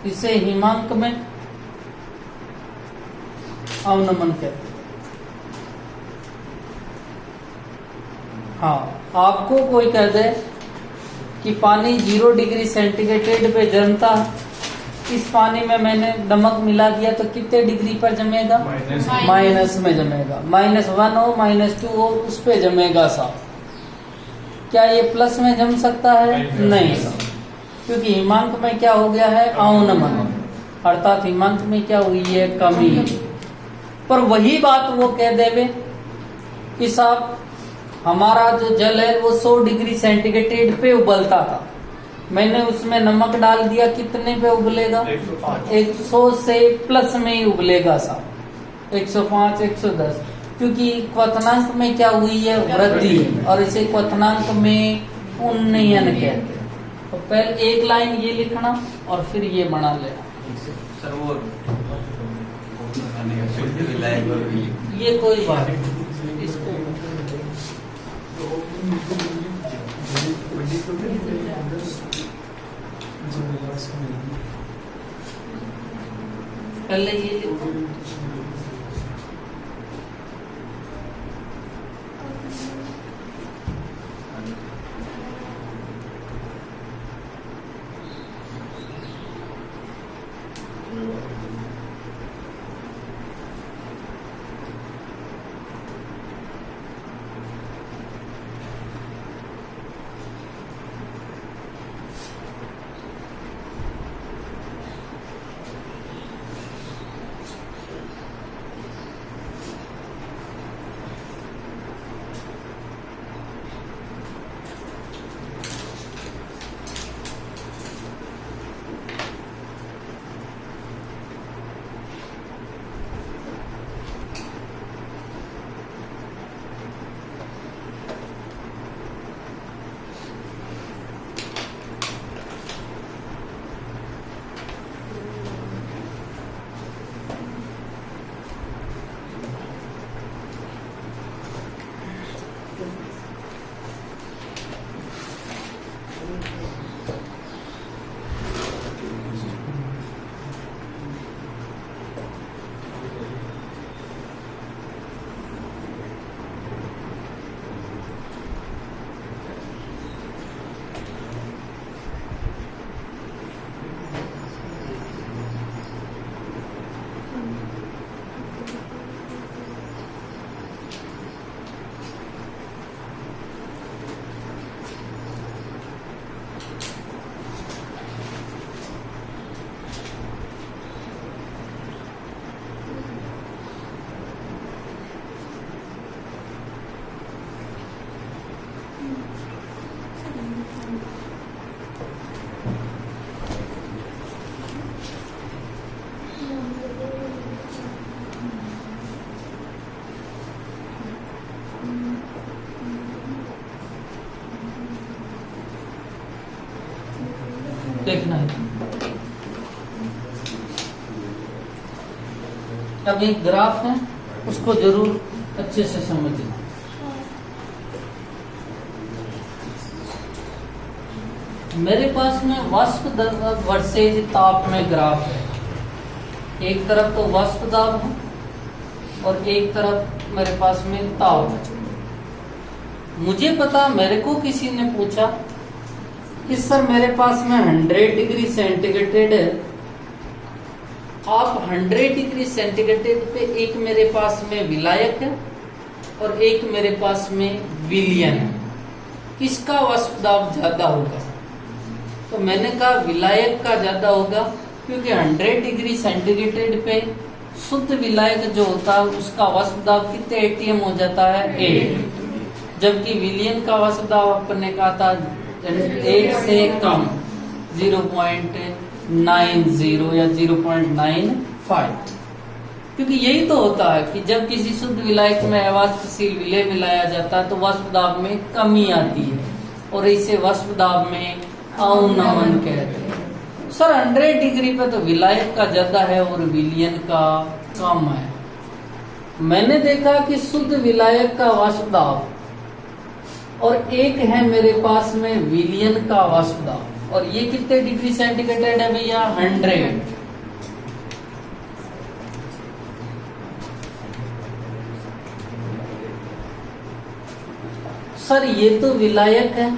इसे हिमांक में अवनमन कहते हैं। हाँ, आपको कोई कह दे कि पानी 0 डिग्री सेंटीग्रेड पे जमता है, इस पानी में मैंने नमक मिला दिया तो कितने डिग्री पर जमेगा? माइनस में जमेगा। -1 हो, -2 हो, उस पे जमेगा साहब। क्या ये प्लस में जम सकता है? नहीं साहब, क्योंकि हिमांक में क्या हो गया है? अवनमन, अर्थात हिमांक में क्या हुई है? कमी। पर वही बात वो कह देवे कि साहब हमारा जो जल है वो 100 डिग्री सेंटीग्रेड पे उबलता था, मैंने उसमें नमक डाल दिया, कितने पे उबलेगा? 100 से प्लस में ही उबलेगा साहब, 105, 110, क्योंकि क्वथनांक में क्या हुई है? वृद्धि, और इसे क्वथनांक में उन्नयन कहते हैं। तो पहले एक लाइन ये लिखना और फिर ये बना लेना। ये कोई बात नहीं, इसको पहले ये लिखो। देखना है। अब एक ग्राफ है, उसको जरूर अच्छे से समझना। मेरे पास में वाष्प वर्सेज ताप में ग्राफ है। एक तरफ तो वाष्प दाब है और एक तरफ मेरे पास में ताप है। मुझे पता, मेरे को किसी ने पूछा कि सर मेरे पास में 100 डिग्री सेंटीग्रेड है आप 100 डिग्री सेंटीग्रेड पे एक मेरे पास में विलायक है और एक मेरे पास में विलयन है, किसका वाष्प दाब ज्यादा होगा? तो मैंने कहा विलायक का ज्यादा होगा, क्योंकि 100 डिग्री सेंटीग्रेड पे शुद्ध विलायक जो होता है उसका वाष्प दाब कितने एटीएम हो जाता है? 8, जबकि विलयन का वाष्प दाब अपने कहा था 8 से कम 0.90 या 0.95, क्योंकि यही तो होता है कि जब किसी शुद्ध विलायक में अवाष्पशील विलय मिलाया जाता है तो वाष्प दाब में कमी आती है और इसे वाष्प दाब में अवनमन कहते हैं। सर 100 डिग्री पे तो विलायक का ज्यादा है और विलयन का कम है। मैंने देखा कि शुद्ध विलायक का वाष्प दाब और एक है मेरे पास में विलयन का वाष्प दाब, और ये कितने डिग्री सेंटीग्रेड है भैया? 100। सर ये तो विलायक है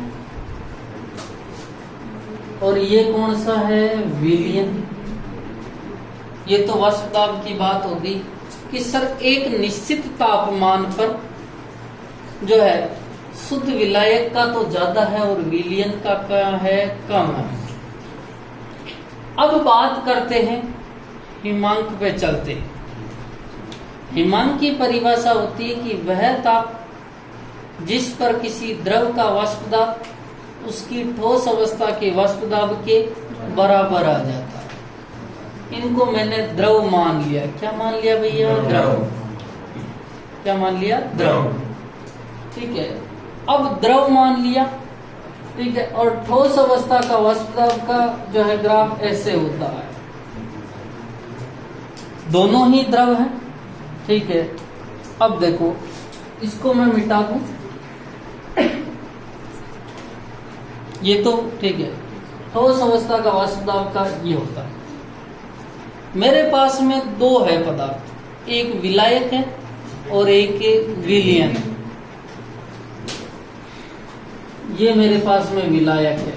और ये कौन सा है? विलयन। ये तो वाष्प दाब की बात होगी कि सर एक निश्चित तापमान पर जो है शुद्ध विलायक का तो ज्यादा है और विलयन का क्या है? कम है। अब बात करते हैं हिमांक पे चलते हैं। हिमांक की परिभाषा होती है कि वह ताप जिस पर किसी द्रव का वाष्प दाब उसकी ठोस अवस्था के वाष्प दाब के बराबर आ जाता है। इनको मैंने द्रव मान लिया। क्या मान लिया भैया? द्रव। क्या मान लिया? द्रव। ठीक है, अब द्रव मान लिया, ठीक है, और ठोस अवस्था का वाष्प दाब का जो है ग्राफ ऐसे होता है। दोनों ही द्रव हैं, ठीक है। अब देखो इसको मैं मिटा दूं, ये तो ठीक है, ठोस अवस्था का वाष्प दाब का ये होता है। मेरे पास में दो है पदार्थ, एक विलायक है और एक विलयन है। ये मेरे पास में विलायक है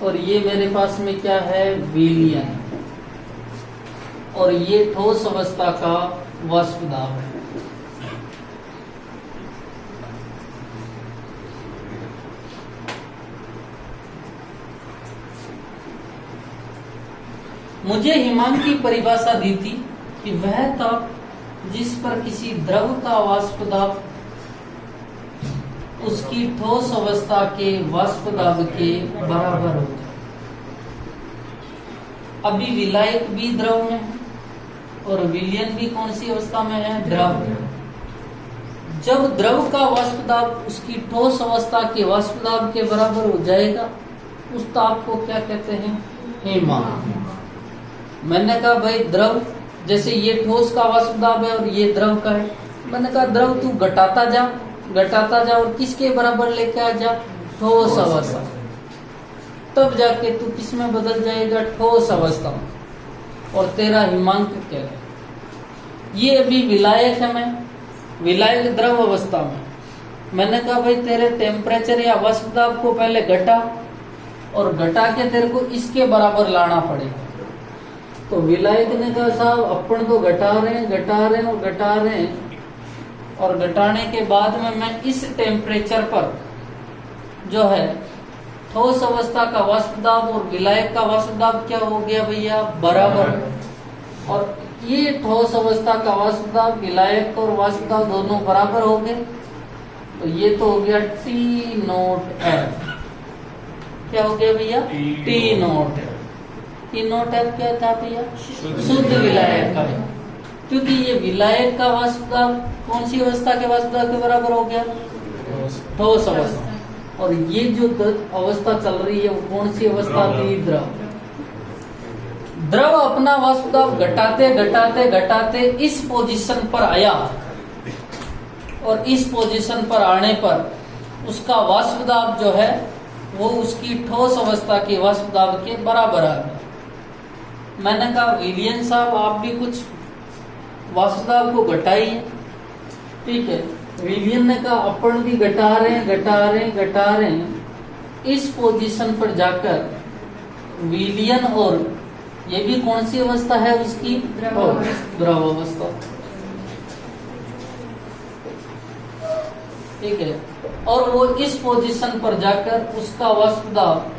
और ये मेरे पास में क्या है? विलयन, और ये ठोस अवस्था का वाष्प दाब है। मुझे हिमांक की परिभाषा दी थी कि वह ताप जिस पर किसी द्रव का वाष्प दाब उसकी ठोस अवस्था के वाष्प दाब के बराबर हो जाए। अभी विलायक भी द्रव में है और विलयन भी कौन सी अवस्था में है? द्रव। जब द्रव का वाष्प दाब उसकी ठोस अवस्था के वाष्प दाब के बराबर हो जाएगा उस ताप को क्या कहते हैं? हिमांक। मैंने कहा भाई द्रव, जैसे ये ठोस का वाष्प दाब है और ये द्रव का है, मैंने कहा द्रव तू घटाता जा और किसके बराबर लेके आ जा? ठोस अवस्था। तब जाके तू किस में बदल जाएगा? ठोस अवस्था में, और तेरा हिमांक क्या है? ये अभी विलायक है, मैं विलायक द्रव अवस्था में। मैंने कहा भाई तेरे टेम्परेचर या वाष्प दाब को पहले घटा और घटा के तेरे को इसके बराबर लाना पड़ेगा। तो विलायक ने कहा साहब अपन तो घटा रहे हैं और घटाने के बाद में मैं इस टेम्परेचर पर जो है ठोस अवस्था का वाष्प दाब और विलायक का वाष्प दाब क्या हो गया भैया? बराबर। और ये ठोस अवस्था का वाष्प दाब, विलायक और वाष्प दाब दोनों बराबर हो गए, तो ये तो हो गया T0F। क्या हो गया भैया? T0F। T0F क्या था भैया? शुद्ध विलायक का है, क्योंकि ये विलायक का वाष्प दाब कौन सी अवस्था के वाष्प दाब के बराबर हो गया? ठोस अवस्था। और ये जो अवस्था चल रही है वो कौन सी अवस्था थी? द्रव। द्रव अपना वाष्प दाब घटाते इस पोजीशन पर आया, और इस पोजीशन पर आने पर उसका वाष्प दाब जो है वो उसकी ठोस अवस्था के वाष्प दाब के बराबर आ गया। मैंने कहा विलियन साहब आप भी कुछ वाष्प दाब को घटाइए, ठीक है। विलियन ने कहा अपन भी घटा रहे हैं। इस पोजीशन पर जाकर विलियन और ये भी कौन सी अवस्था है उसकी? द्रव अवस्था। ठीक है, और वो इस पोजीशन पर जाकर उसका वाष्प दाब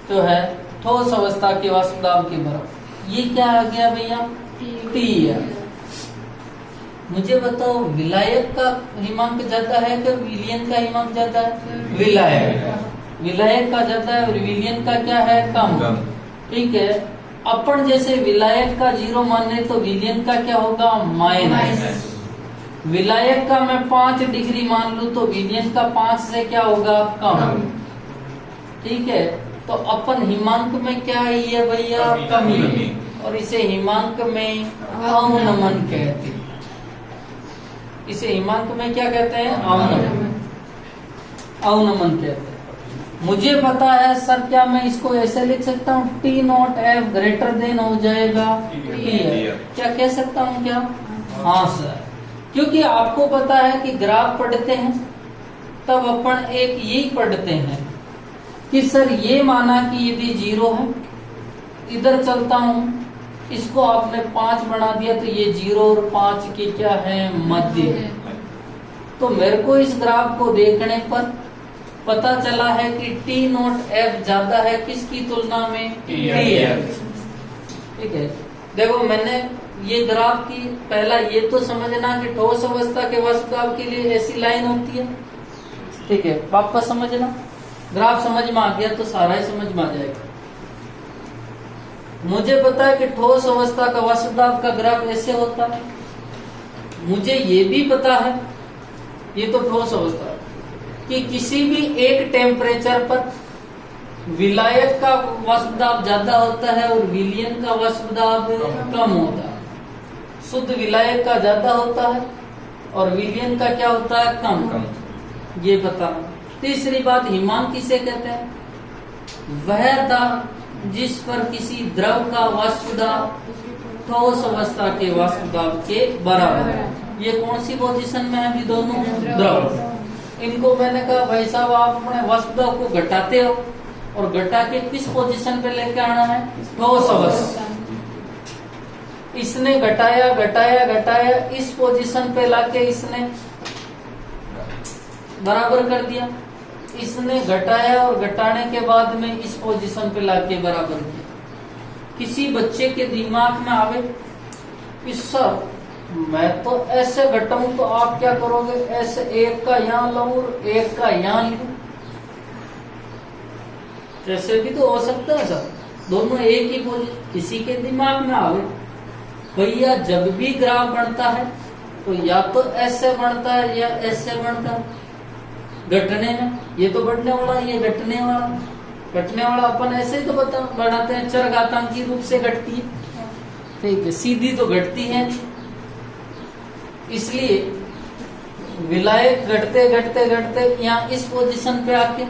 जो है ठोस अवस्था के वाष्प दाब के बराबर। ये क्या आ गया भैया? टी है। मुझे बताओ विलायक का हिमांक ज्यादा है कि विलयन का हिमांक ज्यादा है? विलायक का ज्यादा है और विलयन का क्या है? कम। ठीक है, अपन जैसे विलायक का 0 माने तो विलयन का क्या होगा? माइनस। विलायक का मैं 5 डिग्री मान लूं तो विलयन का 5 से क्या होगा? कम। ठीक है, तो अपन हिमांक में क्या है भैया? कमी। और इसे हिमांक में अवनमन कहते हैं। इसे हिमांक में क्या कहते हैं? अवनमन कहते हैं। मुझे पता है सर, क्या मैं इसको ऐसे लिख सकता हूँ? T not F greater than हो जाएगा टी एफ। क्या कह सकता हूँ क्या? हाँ सर, क्योंकि आपको पता है कि ग्राफ पढ़ते हैं तब अपन एक यही पढ़ते हैं कि सर ये माना कि यदि 0 है, इधर चलता हूं, इसको आपने 5 बना दिया तो ये 0 और 5 के क्या है? मध्य है। तो मेरे को इस ग्राफ को देखने पर पता चला है कि टी नॉट एफ ज्यादा है किसकी तुलना में? T F. ठीक है, देखो मैंने ये ग्राफ की पहला ये तो समझना कि ठोस अवस्था के वाष्प दाब के लिए ऐसी लाइन होती है। ठीक है, वापस समझना, ग्राफ समझ में आ गया तो सारा ही समझ में आ जाएगा। मुझे पता है कि ठोस अवस्था का वाष्प दाब का ग्राफ ऐसे होता है। मुझे ये भी पता है, ये तो ठोस अवस्था है, कि किसी भी एक टेम्परेचर पर विलायक का वाष्प दाब ज्यादा होता है और विलयन का वाष्प दाब कम होता है। शुद्ध विलायक का ज्यादा होता है और विलयन का क्या होता है? कम। ये पता। तीसरी बात, हिमांक किसे कहते हैं? वह दाब जिस पर किसी द्रव का वाष्प दाब ठोस अवस्था के वाष्प दाब के बराबर है। ये कौन सी पोजीशन में है? भी दोनों द्रव। इनको मैंने कहा भाई साहब आप अपने वाष्प दाब को घटाते हो और घटा के किस पोजीशन पे लेके आना है? ठोस अवस्था। इसने घटाया घटाया घटाया, इस पोजीशन पे लाके इसने बराबर कर दिया। इसने घटाया और घटाने के बाद में इस पोजीशन पे लाके बराबर किया। किसी बच्चे के दिमाग में आवे कि सर मैं तो ऐसे घटाऊं तो आप क्या करोगे? ऐसे एक का यहाँ लाऊं और एक का यहाँ लूं। ऐसे भी तो हो सकता है सर, दोनों एक ही पोजीशन। किसी के दिमाग में आवे भैया जब भी ग्राफ बनता है तो या तो ऐसे बनता है या ऐसे बनता है। घटने में ये तो बढ़ने वाला, ये घटने वाला अपन ऐसे ही तो बढ़ाते हैं, चरघातांकी रूप से घटती है। ठीक है, सीधी तो घटती है। इसलिए विलायक घटते घटते घटते यहाँ इस पोजीशन पे आके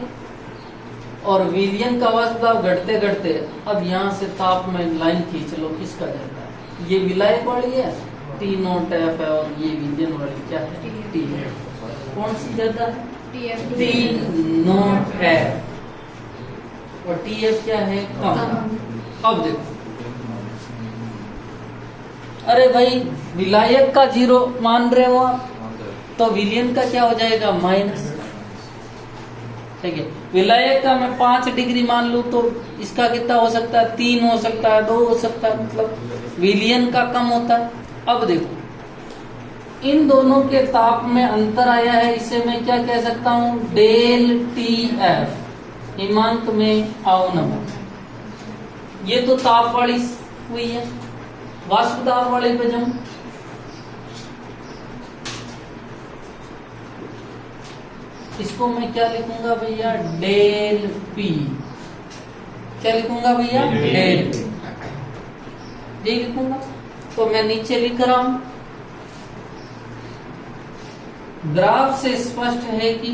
और विलयन का वाष्प दाब घटते घटते अब यहाँ से ताप में लाइन खींच लो, किसका ज्यादा है? ये विलायक वाली है टी नॉट एफ है और ये विलयन वाली क्या है? टी है। कौन सी ज्यादा है? टी नॉट एफ और टी एफ क्या है? कम। अब देखो, अरे भाई विलायक का 0 मान रहे हो तो विलयन का क्या हो जाएगा? माइनस। ठीक है, विलायक का मैं 5 डिग्री मान लूं तो इसका कितना हो सकता है? 3 हो सकता है, 2 हो सकता है, मतलब विलयन का कम होता है। अब देखो इन दोनों के ताप में अंतर आया है, इसे मैं क्या कह सकता हूं? डेल टी एफ, हिमांक में अवनमन। ये तो ताप वाली हुई है। वाष्प दाब वाले पे जाऊं, इसको मैं क्या लिखूंगा भैया? Del P. क्या लिखूंगा भैया? Del P. ये लिखूंगा तो मैं नीचे लिख रहा हूं। ग्राफ से स्पष्ट है कि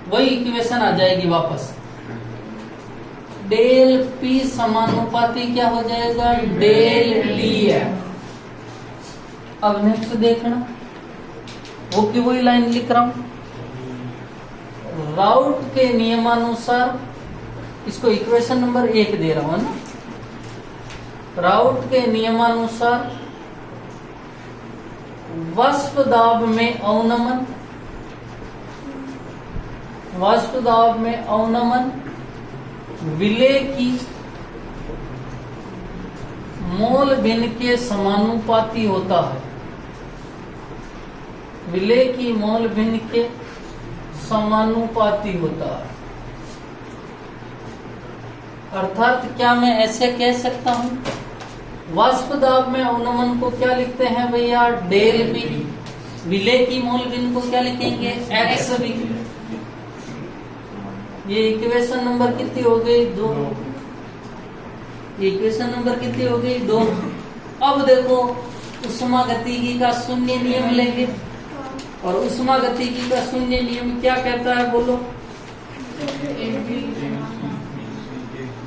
वही इक्वेशन आ जाएगी वापस। डेल पी समानुपाती क्या हो जाएगा? Del T F. अब नेक्स्ट देखना, वो की वही लाइन लिख रहा हूं। राउट के नियमानुसार इसको इक्वेशन नंबर 1 दे रहा हूं ना। राउट के नियमानुसार वाष्प दाब में अवनमन, वाष्प दाब में अवनमन विलेय की मोल भिन्न के समानुपाती होता है। विलेय की मोल भिन्न के समानुपाती होता है। अर्थात क्या मैं ऐसे कह सकता हूं, वाष्प दाब में अवनमन को क्या लिखते हैं भैया, डेल बी। विलेय की मोल भिन्न को क्या लिखेंगे, एक्स बी। ये इक्वेशन नंबर कितनी हो गई, 2। इक्वेशन नंबर कितनी हो गई, 2। अब देखो उष्मागतिकी का शून्य नियम लेंगे, और उष्मागतिकी का शून्य नियम क्या कहता है बोलो।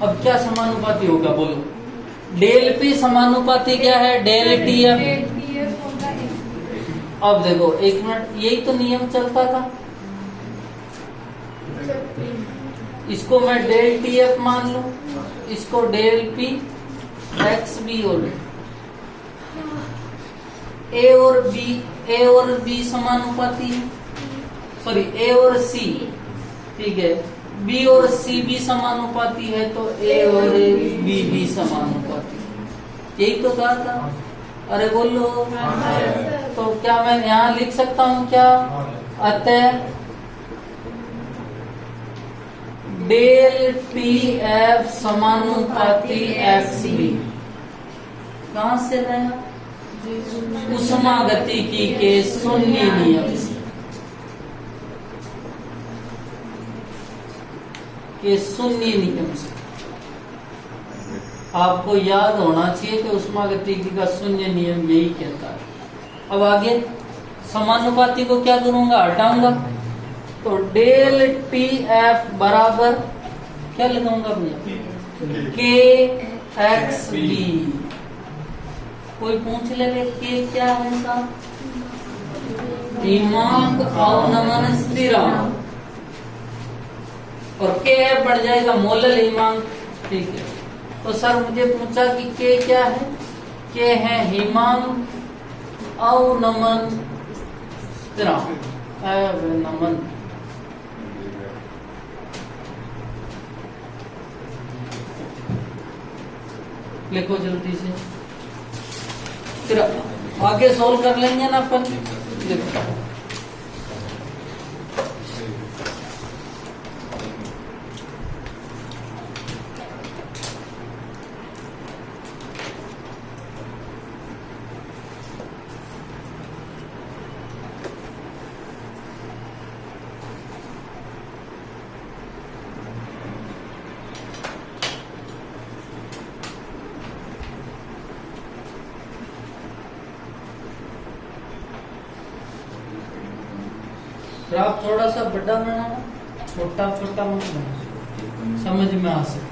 अब क्या समानुपाती होगा बोलो, डेल पी समानुपाती क्या है, डेल टी एफ। अब देखो 1 मिनट, यही तो नियम चलता था। इसको मैं डेल टी एफ मान लूं, इसको डेल पी एक्स बी हो गए। ए और बी समानुपाती है, सॉरी ए और सी, ठीक है। बी और सी भी समानुपाती है, तो ए और बी भी समानुपाती है। यही तो कहा था, अरे बोलो। तो क्या मैं यहाँ लिख सकता हूँ क्या, अतः डेल टी एफ समानुपाती एक्स बी कहां से लाया, उष्मागतिकी के शून्य नियम से, के शून्य नियम से। आपको याद होना चाहिए कि उष्मागतिकी का शून्य नियम यही कहता है। अब आगे समानुपाती को क्या करूंगा, हटाऊंगा, तो डेल टी एफ बराबर क्या लगाऊंगा भैया, के एक्स बी। कोई पूछ ले के क्या है साहब, हिमांक अवनमन स्थिरांक, और के एफ बढ़ जाएगा मोलल हिमांक, ठीक है। तो सर मुझे पूछा कि के क्या है, के है हिमांक अवनमन स्थिरांक, अवनमन। लिखो जल्दी से, फिर आगे सोल्व कर लेंगे ना अपन। देखो आप थोड़ा सा बड़ा बनाना, छोटा छोटा मत बनाना, समझ में आ सके।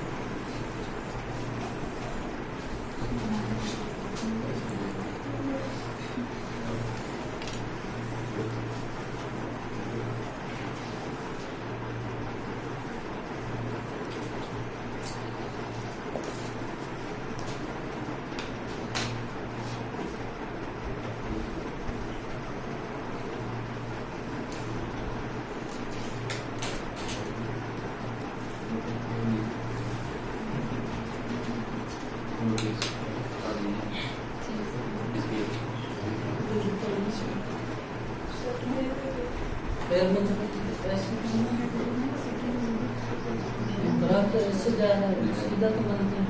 ऐसे जा रहा है, सीधा तो बनते हैं।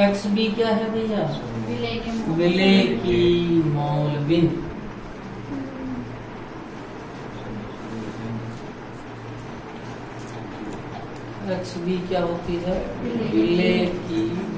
एक्स बी क्या है भैया? विलेय विलेय की मॉल बिन। एक्स बी क्या होती है? विलेय की मॉल।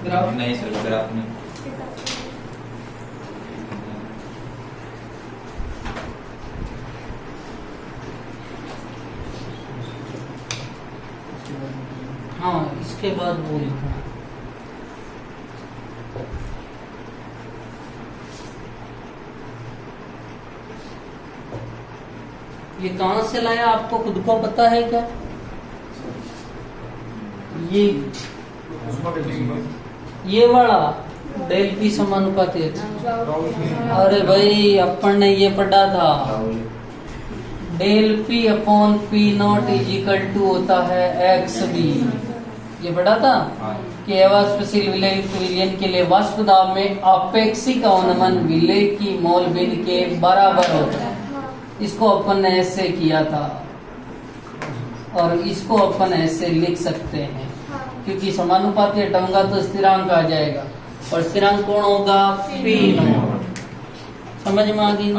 ग्राफ नहीं सर, ग्राफ नहीं। हाँ, इसके बाद वो लिखना। ये कहां से लाया आपको खुद को पता है क्या? ये वाला डेल पी समानुपाती है। अरे भाई अपन ने ये पढ़ा था, del P upon P naught is equal to होता है एक्स बी। ये पढ़ा था कि अवाष्पशील विलययुक्त विलयन के लिए वाष्प दाब में आपेक्षिक अवनमन विलय की मोल बिन के बराबर होता है। इसको अपन ने ऐसे किया था और इसको अपन ऐसे लिख सकते हैं, क्योंकि समानुपाती हटाऊंगा तो स्थिरांक आ जाएगा और स्थिरांक कौन होगा? P not. समझ में आ गई?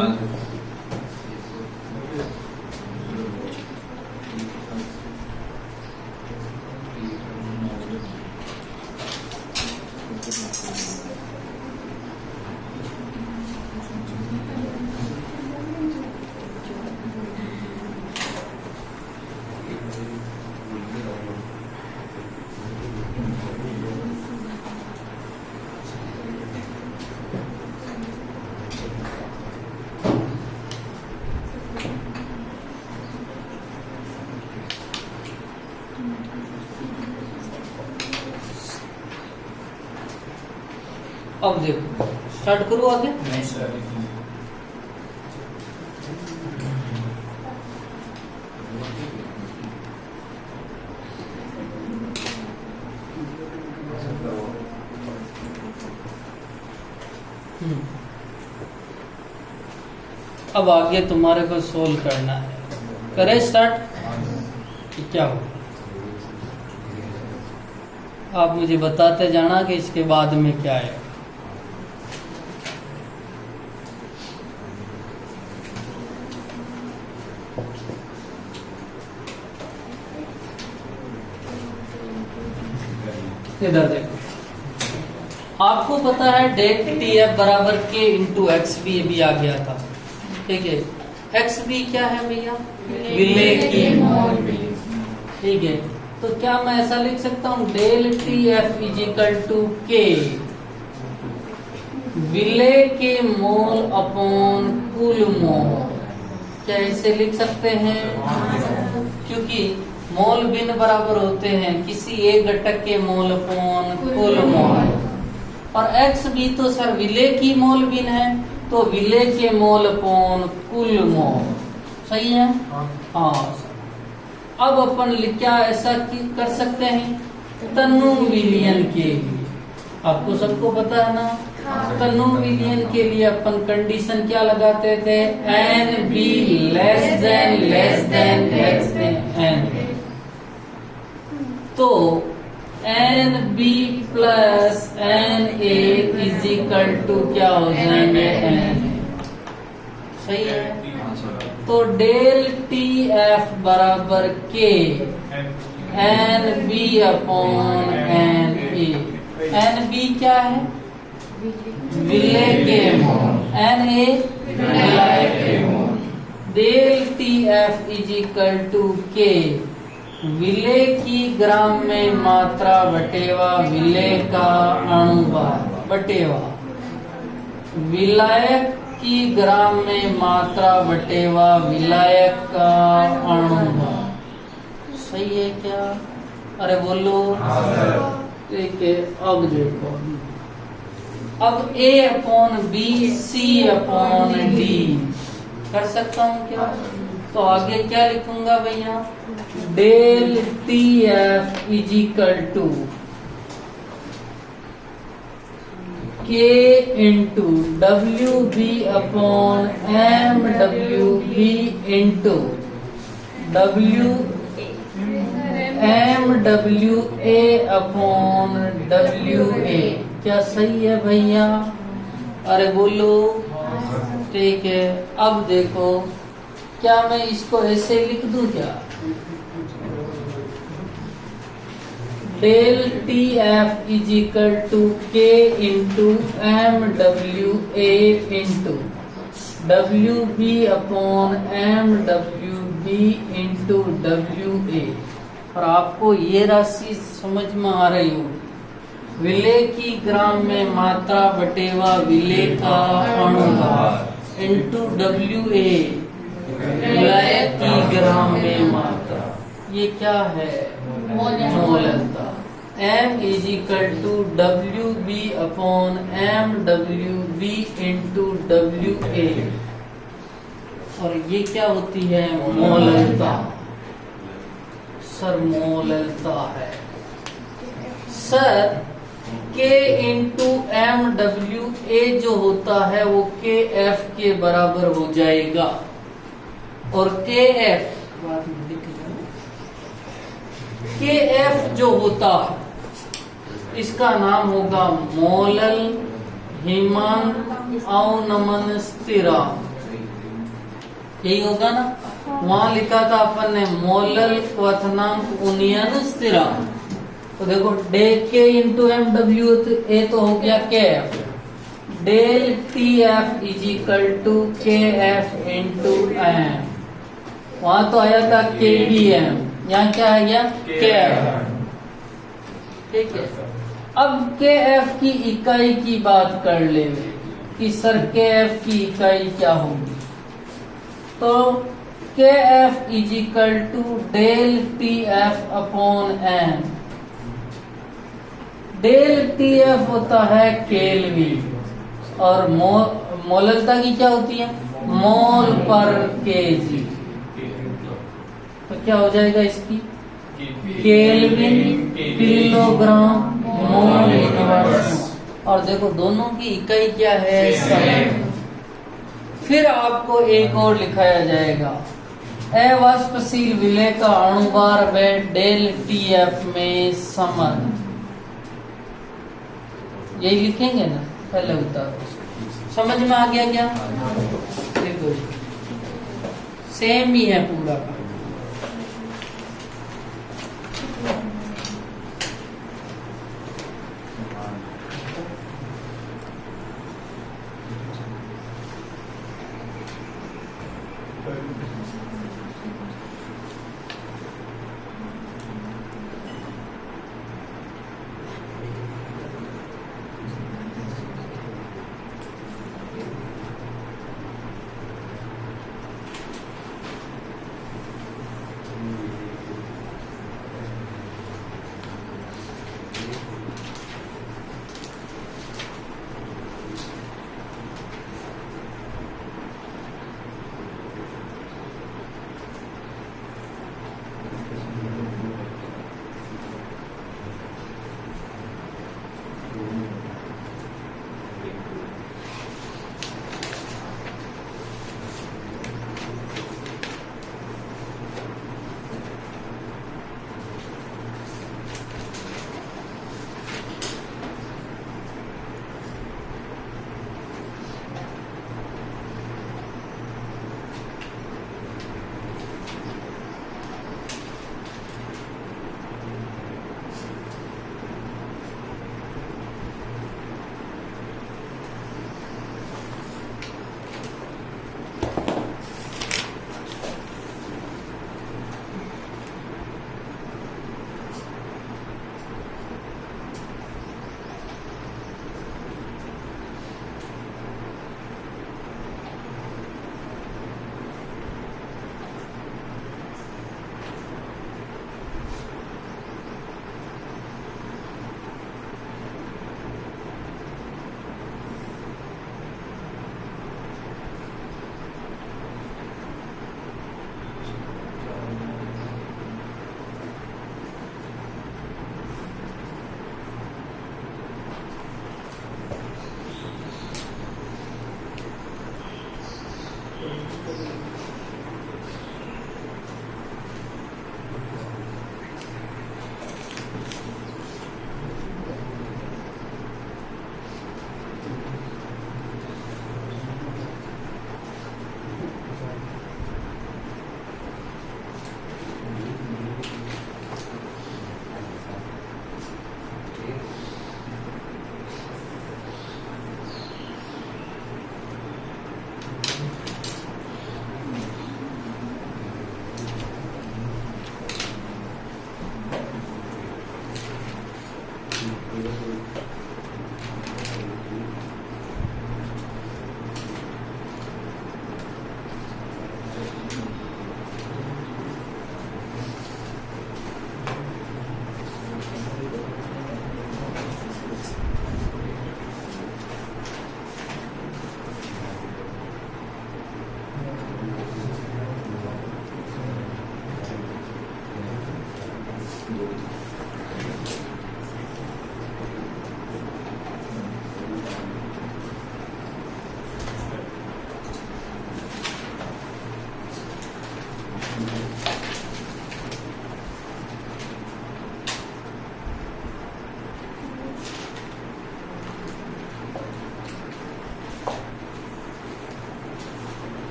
अब देखो, स्टार्ट करो आगे। नहीं सर। अब आगे तुम्हारे को सोल्व करना है। करें स्टार्ट? क्या हो, आप मुझे बताते जाना कि इसके बाद में क्या है। इधर देखो, आपको पता है डेट टी एफ बराबर के इंटू एक्स बी भी आ गया था। ठीक है, एक्स बी क्या है भैया? विलेय की मोल बिन। ठीक है, तो क्या मैं ऐसा लिख सकता हूँ del T F is equal to के विलेय के मोल अपॉन कुल मोल। क्या ऐसे लिख सकते हैं? क्योंकि मोल बिन बराबर होते हैं किसी एक घटक के मोल अपॉन कुल मोल, और एक्स बी तो सर विलेय की मोल बिन है, तो विलेय के मोल अपॉन कुल मोल। सही है? हाँ। अब अपन क्या ऐसा कर सकते हैं तनु विलयन के लिए? आपको सबको पता है ना, तनु विलयन के लिए अपन कंडीशन क्या लगाते थे? N B less than N. तो N B plus N A is equal to क्या हो जाएंगे? एन। सही है? तो डेल टी एफ बराबर के N B upon N A. N B क्या है? विलेय के मोल। एन ए विलेय के मोल। Del T F is equal to के विलेय की ग्राम में मात्रा बटेवा विलेय का अणुभार बटेवा विलायक की ग्राम में मात्रा बटेवा विलायक का अणुभार। सही है क्या? अरे बोलो। ठीक है, अब देखो, अब A/B/C/D कर सकता हूँ क्या? तो आगे क्या लिखूंगा भैया? Del TF is equal to K into WB/MWB into WMWA/WA। क्या सही है भैया? अरे बोलो। ठीक है, अब देखो, क्या मैं इसको ऐसे लिख दूं क्या? Del TF is equal to K into MWA into WB/MWB into WA। और आपको ये राशि समझ में आ रही हो? विलेय की ग्राम में मात्रा बटेवा विलेय का अणुभार इंटू WA विलायक की ग्राम में मात्रा। ये क्या है? मोललता। M is equal to WB/MWB into WA। और ये क्या होती है? मोललता। सर मोललता है सर। K इंटू MWA जो होता है वो KF के बराबर हो जाएगा, और KF जो होता है इसका नाम होगा मोलल हिमांक अवनमन स्थिरांक। यही होगा ना? वहां लिखा था अपन ने मोलल क्वथनांक उन्नयन स्थिरांक। तो देखो, डे K इंटू MWA तो हो गया KF। Del TF is equal to KF into M। वहां तो आया था KBM, यहाँ क्या है? गया KF। ठीक है, अब KF की इकाई की बात कर ले कि सर KF की इकाई क्या होगी? तो KF is equal to del TF/M। Del TF होता है केल्विन, और मोललता की क्या होती है? मोल पर केजी। तो क्या हो जाएगा इसकी? Kelvin kilogram mole inverse. और देखो, दोनों की इकाई क्या है? समय। फिर आपको एक और लिखाया जाएगा, अवाष्पशील विलेय का अणुभार व डेल TF में संबंध। यही लिखेंगे ना? पहले उतारो। समझ में आ गया क्या? देखो, सेम ही है पूरा का।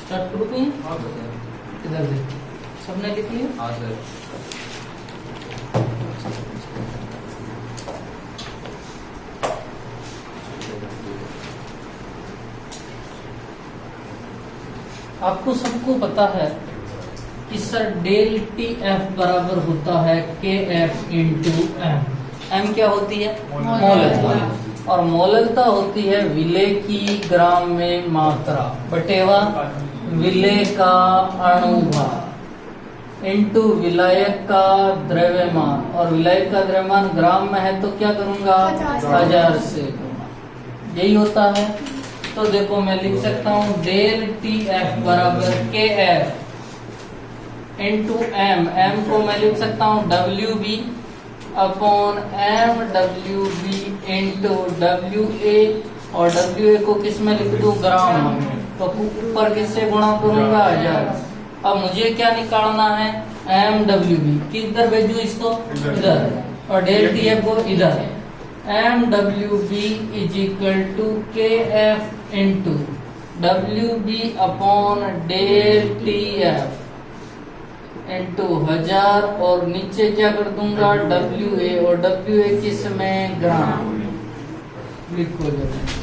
स्टार्ट करो कहीं? हाँ सर। इधर देख, सबने लिख लिया? हाँ सर। आपको सबको पता है कि सर डेल टी एफ बराबर होता है के एफ इंटू एम। एम क्या होती है? मोललता। और मोललता होती है विलेय की ग्राम में मात्रा बटेवा विलेय का अणुभार इंटू विलायक का द्रव्यमान। और विलायक का द्रव्यमान ग्राम में है तो क्या करूंगा? 1000 से गुणा। यही होता है। तो देखो मैं लिख सकता हूँ डेल टी एफ बराबर के एफ इंटू एम। एम को मैं लिख सकता हूँ W B upon M W B into W A. और डब्ल्यू ए को किस में लिख दूं? ग्राम में। तो ऊपर किससे गुणा करूंगा? 1000। अब मुझे क्या निकालना है? M W B. किधर भेजू इसको? इधर। और डेल टी एफ को इधर। M W B is equal to K F into W B upon del T F into 1000। और नीचे क्या कर दूंगा? W A. और डब्ल्यू ए किस में? ग्राम। लिखो जरा।